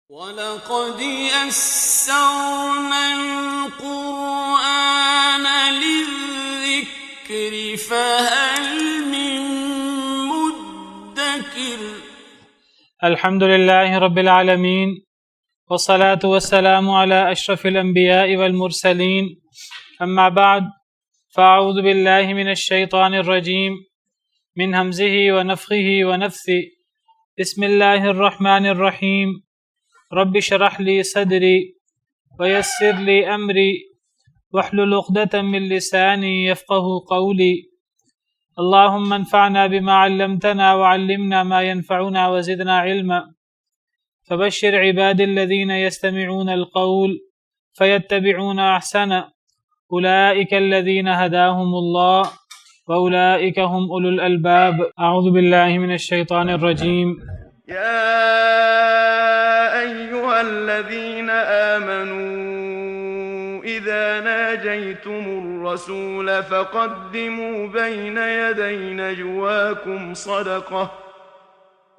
وَلَقَدْ يَسَّرْنَا الْقُرْآنَ لِلذِّكْرِ فَهَلْ مِن مُّدَّكِرٍ۔ الحمد لله رب العالمين والصلاة والسلام على أشرف الأنبياء والمرسلين، أما بعد فأعوذ بالله من الشيطان الرجيم من همزه ونفخه ونفثه. بسم الله الرحمن الرحيم. رب اشرح لي صدري ويسر لي أمري واحلل عقدة من لساني يفقه قولي. اللهم انفعنا بما علمتنا وعلمنا ما ينفعنا وزدنا علما. فبشر عباد الذين يستمعون القول فيتبعون أحسنه. أولئك الذين هداهم الله وأولئك هم أولو الألباب. أعوذ بالله من الشيطان الرجيم. يا أيها الذين آمنوا إذا ناجيتم الرسول فقدموا بين يدي نجواكم صدقة،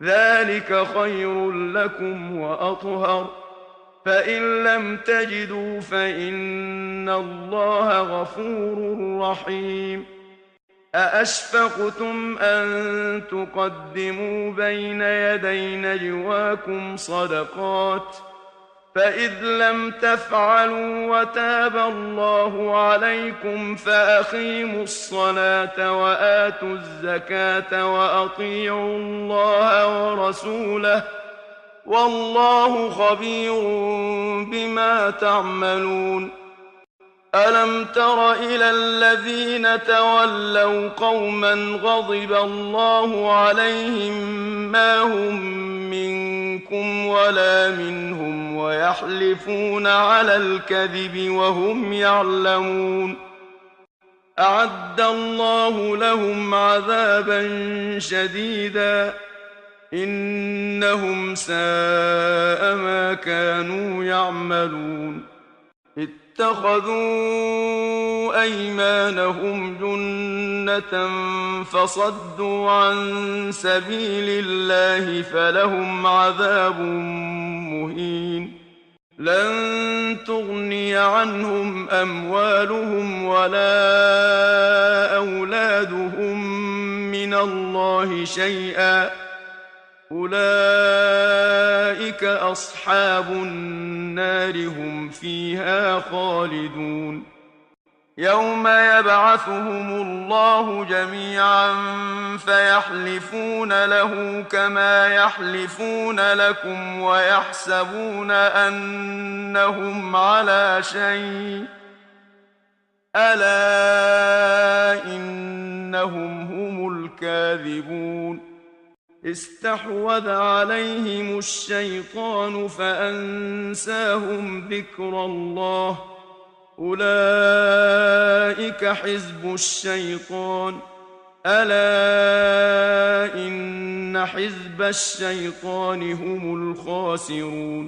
ذلك خير لكم وأطهر، فإن لم تجدوا فإن الله غفور رحيم. أأشفقتم أن تقدموا بين يدي نجواكم صدقات، فإذ لم تفعلوا وتاب الله عليكم فأقيموا الصلاة وآتوا الزكاة وأطيعوا الله ورسوله، والله خبير بما تعملون. ألم تر إلى الذين تولوا قوما غضب الله عليهم ما هم منكم ولا منهم ويحلفون على الكذب وهم يعلمون. أعد الله لهم عذابا شديدا إنهم ساء ما كانوا يعملون. اتخذوا أيمانهم جنة فصدوا عن سبيل الله فلهم عذاب مهين. لن تغني عنهم أموالهم ولا أولادهم من الله شيئا، أولئك أصحاب النار هم فيها خالدون. يوم يبعثهم الله جميعا فيحلفون له كما يحلفون لكم ويحسبون أنهم على شيء، ألا إنهم هم الكاذبون. استحوذ عليهم الشيطان فأنساهم ذكر الله، أولئك حزب الشيطان، ألا إن حزب الشيطان هم الخاسرون.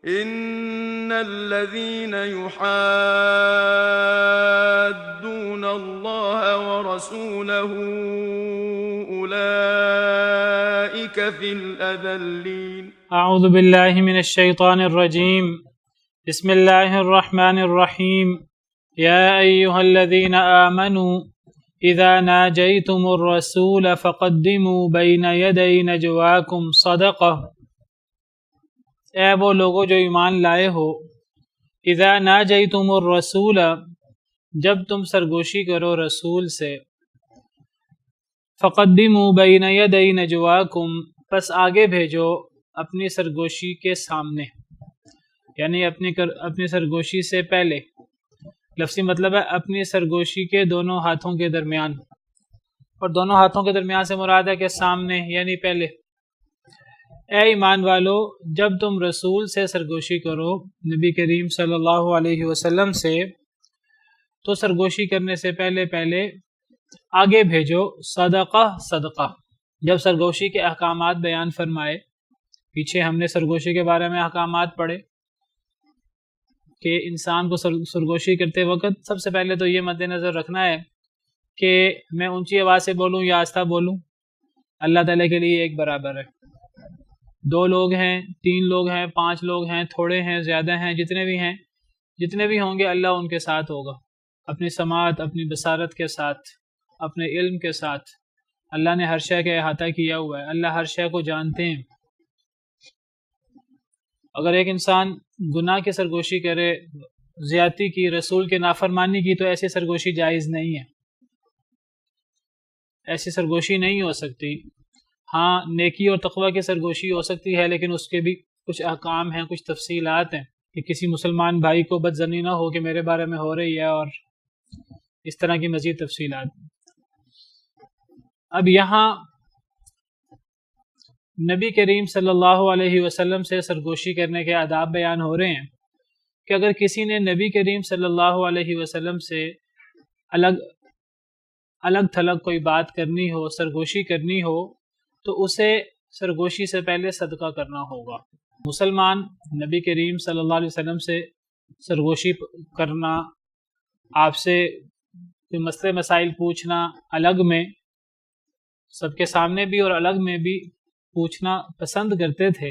إن الذين يحادون الله ورسوله أولئك في الأذلين. أعوذ بالله من الشيطان الرجيم. بسم الله الرحمن الرحيم. يا أيها الذين آمنوا إذا ناجيتم الرسول فقدموا بين يدي نجواكم صدقة. اے وہ لوگو جو ایمان لائے ہو، اذا ناجیتم الرسول، جب تم سرگوشی کرو رسول سے، فقدموا بین یدی نجواکم، پس آگے بھیجو اپنی سرگوشی کے سامنے، یعنی اپنی سرگوشی سے پہلے. لفظی مطلب ہے اپنی سرگوشی کے دونوں ہاتھوں کے درمیان، اور دونوں ہاتھوں کے درمیان سے مراد ہے کہ سامنے یعنی پہلے. اے ایمان والو، جب تم رسول سے سرگوشی کرو، نبی کریم صلی اللہ علیہ وسلم سے، تو سرگوشی کرنے سے پہلے آگے بھیجو صدقہ. جب سرگوشی کے احکامات بیان فرمائے، پیچھے ہم نے سرگوشی کے بارے میں احکامات پڑھے کہ انسان کو سرگوشی کرتے وقت سب سے پہلے تو یہ مد نظر رکھنا ہے کہ میں اونچی آواز سے بولوں یا آہستہ بولوں، اللہ تعالیٰ کے لیے ایک برابر ہے. 2 لوگ ہیں، 3 لوگ ہیں، 5 لوگ ہیں، تھوڑے ہیں، زیادہ ہیں، جتنے بھی ہیں، جتنے بھی ہوں گے اللہ ان کے ساتھ ہوگا، اپنی سماعت، اپنی بصارت کے ساتھ، اپنے علم کے ساتھ۔ اللہ نے ہر شے کا احاطہ کیا ہوا ہے، اللہ ہر شے کو جانتے ہیں۔ اگر ایک انسان گناہ کی سرگوشی کرے، زیادتی کی، رسول کے نافرمانی کی، تو ایسی سرگوشی جائز نہیں ہے، ایسی سرگوشی نہیں ہو سکتی۔ ہاں نیکی اور تقوی کی سرگوشی ہو سکتی ہے، لیکن اس کے بھی کچھ احکام ہیں، کچھ تفصیلات ہیں کہ کسی مسلمان بھائی کو بدظنی نہ ہو کہ میرے بارے میں ہو رہی ہے، اور اس طرح کی مزید تفصیلات۔ اب یہاں نبی کریم صلی اللہ علیہ وسلم سے سرگوشی کرنے کے آداب بیان ہو رہے ہیں کہ اگر کسی نے نبی کریم صلی اللہ علیہ وسلم سے الگ تھلگ کوئی بات کرنی ہو، سرگوشی کرنی ہو، تو اسے سرگوشی سے پہلے صدقہ کرنا ہوگا۔ مسلمان نبی کریم صلی اللہ علیہ وسلم سے سرگوشی کرنا، آپ سے کوئی مسئلے مسائل پوچھنا، الگ میں سب کے سامنے بھی اور الگ میں بھی پوچھنا پسند کرتے تھے،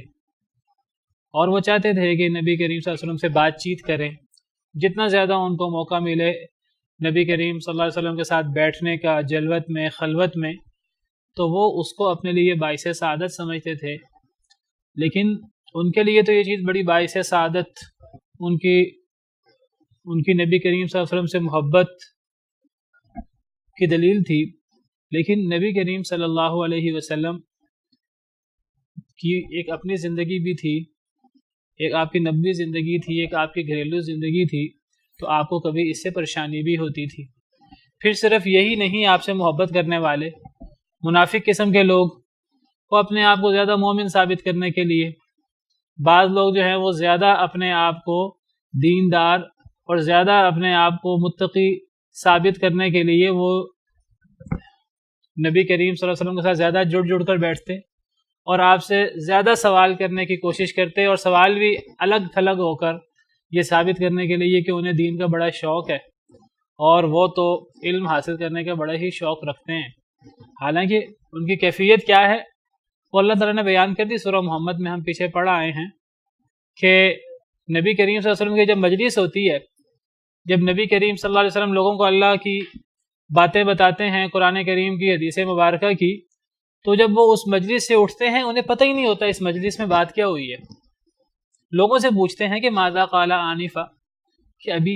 اور وہ چاہتے تھے کہ نبی کریم صلی اللہ علیہ وسلم سے بات چیت کریں، جتنا زیادہ ان کو موقع ملے نبی کریم صلی اللہ علیہ وسلم کے ساتھ بیٹھنے کا، جلوت میں، خلوت میں، تو وہ اس کو اپنے لیے باعث سعادت سمجھتے تھے۔ لیکن ان کے لیے تو یہ چیز بڑی باعث سعادت، ان کی نبی کریم صلی اللہ علیہ وسلم سے محبت کی دلیل تھی، لیکن نبی کریم صلی اللہ علیہ وسلم کی ایک اپنی زندگی بھی تھی، ایک آپ کی نبوی زندگی تھی، ایک آپ کی گھریلو زندگی تھی، تو آپ کو کبھی اس سے پریشانی بھی ہوتی تھی۔ پھر صرف یہی نہیں، آپ سے محبت کرنے والے منافق قسم کے لوگ، وہ اپنے آپ کو زیادہ مومن ثابت کرنے کے لیے، بعض لوگ جو ہیں وہ زیادہ اپنے آپ کو دیندار اور زیادہ اپنے آپ کو متقی ثابت کرنے کے لیے وہ نبی کریم صلی اللہ علیہ وسلم کے ساتھ زیادہ جڑ کر بیٹھتے اور آپ سے زیادہ سوال کرنے کی کوشش کرتے، اور سوال بھی الگ تھلگ ہو کر یہ ثابت کرنے کے لیے کہ انہیں دین کا بڑا شوق ہے، اور وہ تو علم حاصل کرنے کا بڑا ہی شوق رکھتے ہیں۔ حالانکہ ان کی کیفیت کیا ہے وہ اللہ تعالیٰ نے بیان کر دی، سورہ محمد میں ہم پیچھے پڑھ آئے ہیں کہ نبی کریم صلی اللہ علیہ وسلم کی جب مجلس ہوتی ہے، جب نبی کریم صلی اللہ علیہ وسلم لوگوں کو اللہ کی باتیں بتاتے ہیں، قرآن کریم کی، حدیث مبارکہ کی، تو جب وہ اس مجلس سے اٹھتے ہیں انہیں پتہ ہی نہیں ہوتا اس مجلس میں بات کیا ہوئی ہے۔ لوگوں سے پوچھتے ہیں کہ ماذا قال آنفا، کہ ابھی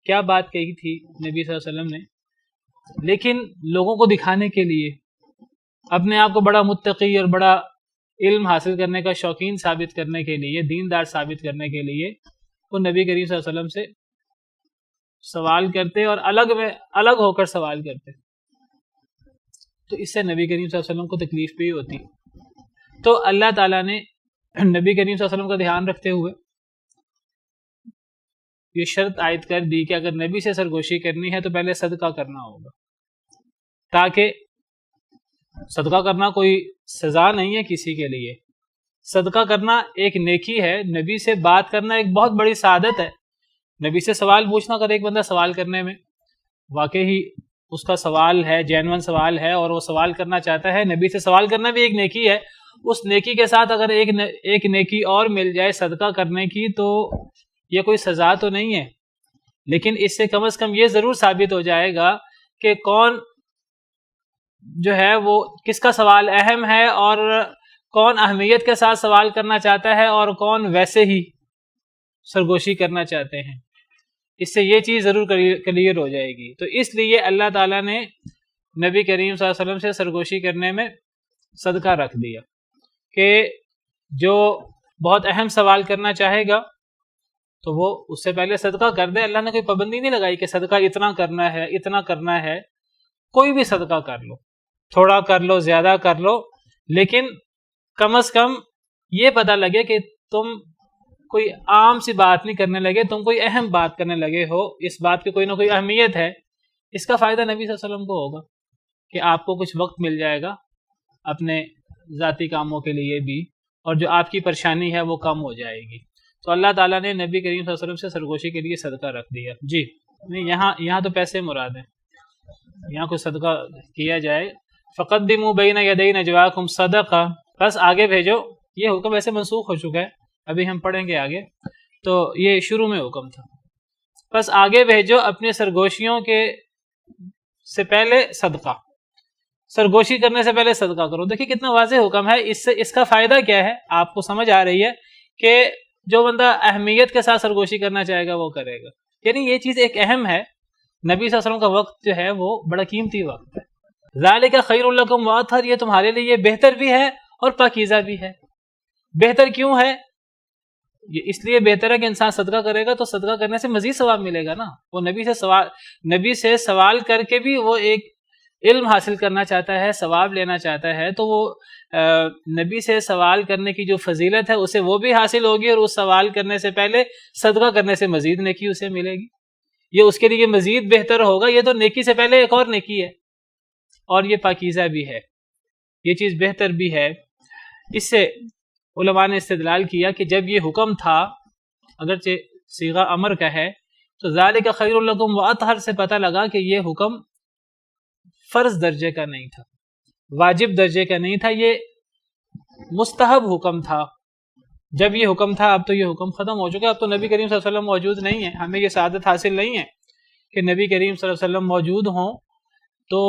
کیا بات کہی تھی نبی صلی اللہ علیہ وسلم نے، لیکن لوگوں کو دکھانے کے لیے، اپنے آپ کو بڑا متقی اور بڑا علم حاصل کرنے کا شوقین ثابت کرنے کے لیے، دیندار ثابت کرنے کے لیے، وہ نبی کریم صلی اللہ علیہ وسلم سے سوال کرتے اور الگ ہو کر سوال کرتے، تو اس سے نبی کریم صلی اللہ علیہ وسلم کو تکلیف بھی ہوتی۔ تو اللہ تعالیٰ نے نبی کریم صلی اللہ علیہ وسلم کا دھیان رکھتے ہوئے یہ شرط عائد کر دی کہ اگر نبی سے سرگوشی کرنی ہے تو پہلے صدقہ کرنا ہوگا، تاکہ صدقہ کرنا کوئی سزا نہیں ہے کسی کے لیے، صدقہ کرنا ایک نیکی ہے، نبی سے بات کرنا ایک بہت بڑی سعادت ہے۔ نبی سے سوال پوچھنا، اگر ایک بندہ سوال کرنے میں واقعی اس کا سوال ہے، جینون سوال ہے اور وہ سوال کرنا چاہتا ہے، نبی سے سوال کرنا بھی ایک نیکی ہے، اس نیکی کے ساتھ اگر ایک نیکی اور مل جائے صدقہ کرنے کی تو یہ کوئی سزا تو نہیں ہے، لیکن اس سے کم از کم یہ ضرور ثابت ہو جائے گا کہ کون جو ہے وہ کس کا سوال اہم ہے، اور کون اہمیت کے ساتھ سوال کرنا چاہتا ہے اور کون ویسے ہی سرگوشی کرنا چاہتے ہیں۔ اس سے یہ چیز ضرور کلیئر ہو جائے گی۔ تو اس لیے اللہ تعالیٰ نے نبی کریم صلی اللہ علیہ وسلم سے سرگوشی کرنے میں صدقہ رکھ دیا کہ جو بہت اہم سوال کرنا چاہے گا تو وہ اس سے پہلے صدقہ کر دے۔ اللہ نے کوئی پابندی نہیں لگائی کہ صدقہ اتنا کرنا ہے، اتنا کرنا ہے، کوئی بھی صدقہ کر لو، تھوڑا کر لو، زیادہ کر لو، لیکن کم از کم یہ پتہ لگے کہ تم کوئی عام سی بات نہیں کرنے لگے، تم کوئی اہم بات کرنے لگے ہو، اس بات کی کوئی نہ کوئی اہمیت ہے۔ اس کا فائدہ نبی صلی اللہ علیہ وسلم کو ہوگا کہ آپ کو کچھ وقت مل جائے گا اپنے ذاتی کاموں کے لیے بھی، اور جو آپ کی پریشانی ہے وہ کم ہو جائے گی۔ تو اللہ تعالیٰ نے نبی کریم صلی اللہ علیہ وسلم سے سرگوشی کے لیے صدقہ رکھ دیا۔ جی نہیں، یہاں تو پیسے مراد ہیں، یہاں کوئی صدقہ کیا جائے۔ فقدموا بین یدی نجواکم صدقہ، بس آگے بھیجو یہ حکم ایسے منسوخ ہو چکا ہے، ابھی ہم پڑھیں گے آگے، تو یہ شروع میں حکم تھا. بس آگے بھیجو اپنی سرگوشیوں کے سے پہلے صدقہ، سرگوشی کرنے سے پہلے صدقہ کرو. دیکھیے کتنا واضح حکم ہے. اس سے اس کا فائدہ کیا ہے آپ کو سمجھ آ رہی ہے کہ جو بندہ اہمیت کے ساتھ سرگوشی کرنا چاہے گا وہ کرے گا. یعنی یہ چیز ایک اہم ہے. نبی صلی اللہ علیہ وسلم کا وقت جو ہے وہ بڑا قیمتی وقت ہے. ذالک خیر لکم واطہر، یہ تمہارے لیے بہتر بھی ہے اور پاکیزہ بھی ہے. بہتر کیوں ہے؟ یہ اس لیے بہتر ہے کہ انسان صدقہ کرے گا تو صدقہ کرنے سے مزید ثواب ملے گا نا. وہ نبی سے سوال کر کے بھی وہ ایک علم حاصل کرنا چاہتا ہے، ثواب لینا چاہتا ہے، تو وہ نبی سے سوال کرنے کی جو فضیلت ہے اسے وہ بھی حاصل ہوگی، اور اس سوال کرنے سے پہلے صدقہ کرنے سے مزید نیکی اسے ملے گی. یہ اس کے لیے مزید بہتر ہوگا. یہ تو نیکی سے پہلے ایک اور نیکی ہے، اور یہ پاکیزہ بھی ہے، یہ چیز بہتر بھی ہے. اس سے علماء نے استدلال کیا کہ جب یہ حکم تھا، اگرچہ صیغہ امر کا ہے، تو ذالک خیر لکم واطہر سے پتہ لگا کہ یہ حکم فرض درجے کا نہیں تھا، واجب درجے کا نہیں تھا، یہ مستحب حکم تھا. جب یہ حکم تھا اب تو یہ حکم ختم ہو چکا. اب تو نبی کریم صلی اللہ علیہ وسلم موجود نہیں ہے، ہمیں یہ سعادت حاصل نہیں ہے کہ نبی کریم صلی اللہ علیہ وسلم موجود ہوں. تو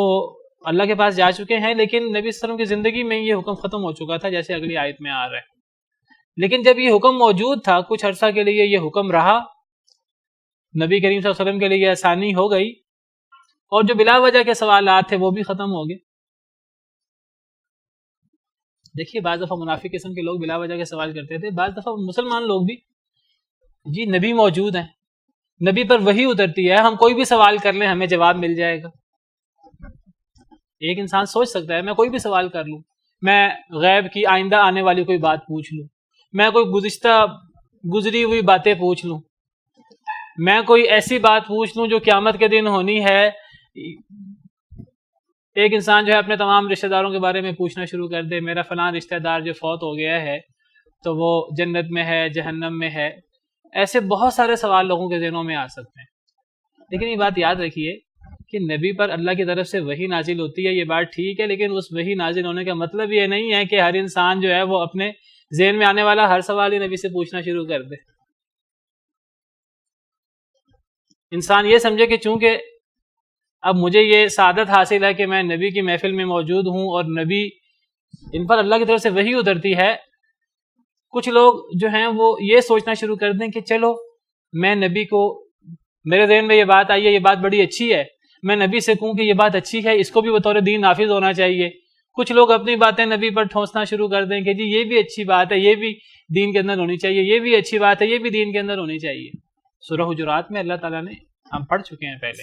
اللہ کے پاس جا چکے ہیں، لیکن نبی صلی اللہ علیہ وسلم کی زندگی میں یہ حکم ختم ہو چکا تھا، جیسے اگلی آیت میں آ رہا ہے. لیکن جب یہ حکم موجود تھا کچھ عرصہ کے لیے یہ حکم رہا، نبی کریم صلی اللہ علیہ وسلم کے لیے آسانی ہو گئی، اور جو بلا وجہ کے سوالات تھے وہ بھی ختم ہو گئے. دیکھیے بعض دفعہ منافق قسم کے لوگ بلا وجہ کے سوال کرتے تھے، بعض دفعہ مسلمان لوگ بھی، جی نبی موجود ہیں، نبی پر وحی اترتی ہے، ہم کوئی بھی سوال کر لیں ہمیں جواب مل جائے گا. ایک انسان سوچ سکتا ہے میں کوئی بھی سوال کر لوں، میں غیب کی آئندہ آنے والی کوئی بات پوچھ لوں، میں کوئی گزری ہوئی باتیں پوچھ لوں، میں کوئی ایسی بات پوچھ لوں جو قیامت کے دن ہونی ہے. ایک انسان جو ہے اپنے تمام رشتہ داروں کے بارے میں پوچھنا شروع کر دے، میرا فلاں رشتہ دار جو فوت ہو گیا ہے تو وہ جنت میں ہے جہنم میں ہے. ایسے بہت سارے سوال لوگوں کے ذہنوں میں آ سکتے ہیں. لیکن یہ بات یاد رکھیے کہ نبی پر اللہ کی طرف سے وحی نازل ہوتی ہے، یہ بات ٹھیک ہے، لیکن اس وحی نازل ہونے کا مطلب یہ نہیں ہے کہ ہر انسان جو ہے وہ اپنے ذہن میں آنے والا ہر سوال ہی نبی سے پوچھنا شروع کر دے. انسان یہ سمجھے کہ چونکہ اب مجھے یہ سعادت حاصل ہے کہ میں نبی کی محفل میں موجود ہوں اور نبی ان پر اللہ کی طرف سے وحی اترتی ہے، کچھ لوگ جو ہیں وہ یہ سوچنا شروع کر دیں کہ چلو میں نبی کو، میرے ذہن میں یہ بات آئی ہے، یہ بات بڑی اچھی ہے، میں نبی سے کہوں کہ یہ بات اچھی ہے، اس کو بھی بطور دین نافذ ہونا چاہیے. کچھ لوگ اپنی باتیں نبی پر ٹھونسنا شروع کر دیں کہ جی یہ بھی اچھی بات ہے، یہ بھی دین کے اندر ہونی چاہیے، یہ بھی اچھی بات ہے، یہ بھی دین کے اندر ہونی چاہیے. سورہ حجرات میں اللہ تعالیٰ نے، ہم پڑھ چکے ہیں پہلے،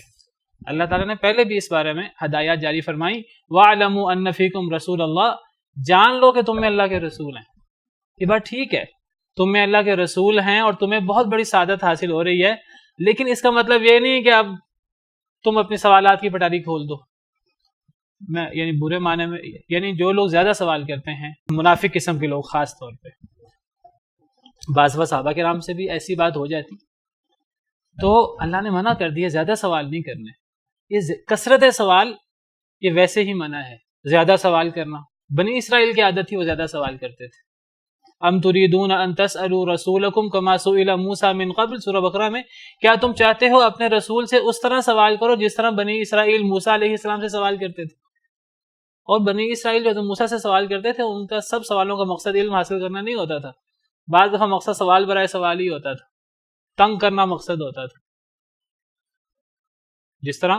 اللہ تعالیٰ نے پہلے بھی اس بارے میں ہدایات جاری فرمائی. وَاعْلَمُوا أَنَّ فِيكُمْ رَسُولَ اللَّهِ، جان لو کہ تم میں اللہ کے رسول ہیں. یہ بات ٹھیک ہے، تم میں اللہ کے رسول ہیں اور تمہیں بہت بڑی سعادت حاصل ہو رہی ہے، لیکن اس کا مطلب یہ نہیں کہ اب تم اپنی سوالات کی پٹاری کھول دو. میں یعنی برے معنی میں، یعنی جو لوگ زیادہ سوال کرتے ہیں، منافق قسم کے لوگ خاص طور پہ، بعض صحابہ کرام سے بھی ایسی بات ہو جاتی، تو اللہ نے منع کر دیا زیادہ سوال نہیں کرنے. یہ کثرت سوال یہ ویسے ہی منع ہے، زیادہ سوال کرنا. بنی اسرائیل کی عادت تھی، وہ زیادہ سوال کرتے تھے. ام تریدون ان تسألوا رسولکم کما سئل موسیٰ من قبل، سورہ بقرہ میں، کیا تم چاہتے ہو اپنے رسول سے اس طرح سوال کرو جس طرح بنی اسرائیل موسیٰ علیہ السلام سے سوال کرتے تھے. اور بنی اسرائیل جو موسیٰ سے سوال کرتے تھے ان کا سب سوالوں کا مقصد علم حاصل کرنا نہیں ہوتا تھا. بعض دفعہ مقصد سوال برائے سوال ہی ہوتا تھا، تنگ کرنا مقصد ہوتا تھا. جس طرح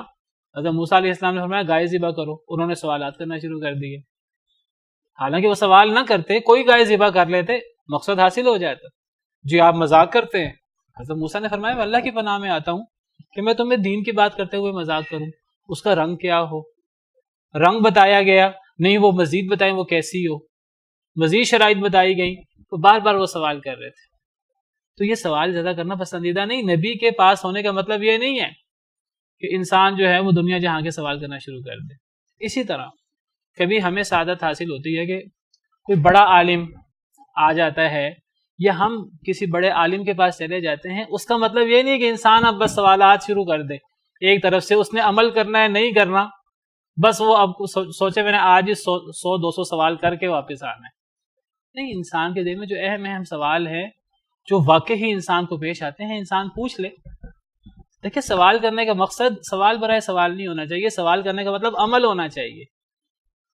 حضرت موسیٰ علیہ السلام نے فرمایا گائے ذبح کرو، انہوں نے سوالات کرنا شروع کر دیے. حالانکہ وہ سوال نہ کرتے، کوئی گائے ذبح کر لیتے، مقصد حاصل ہو جاتا. جی آپ مذاق کرتے ہیں. حضرت موسیٰ نے فرمایا میں اللہ کی پناہ میں آتا ہوں کہ میں تمہیں دین کی بات کرتے ہوئے مذاق کروں. اس کا رنگ کیا ہو، رنگ بتایا گیا نہیں، وہ مزید بتائیں وہ کیسی ہو، مزید شرائط بتائی گئی، تو بار بار وہ سوال کر رہے تھے. تو یہ سوال زیادہ کرنا پسندیدہ نہیں. نبی کے پاس ہونے کا مطلب یہ نہیں ہے کہ انسان جو ہے وہ دنیا جہاں کے سوال کرنا شروع کر دے. اسی طرح کبھی ہمیں سعادت حاصل ہوتی ہے کہ کوئی بڑا عالم آ جاتا ہے یا ہم کسی بڑے عالم کے پاس چلے جاتے ہیں، اس کا مطلب یہ نہیں کہ انسان اب بس سوالات شروع کر دے. ایک طرف سے اس نے عمل کرنا ہے نہیں کرنا، بس وہ اب سوچے میں نے آج ہی 100-200 سوال کر کے واپس آنا ہے. نہیں، انسان کے ذہن میں جو اہم سوال ہے جو واقعی انسان کو پیش آتے ہیں انسان پوچھ لے. دیکھیں سوال کرنے کا مقصد سوال برائے سوال نہیں ہونا چاہیے، سوال کرنے کا مطلب عمل ہونا چاہیے.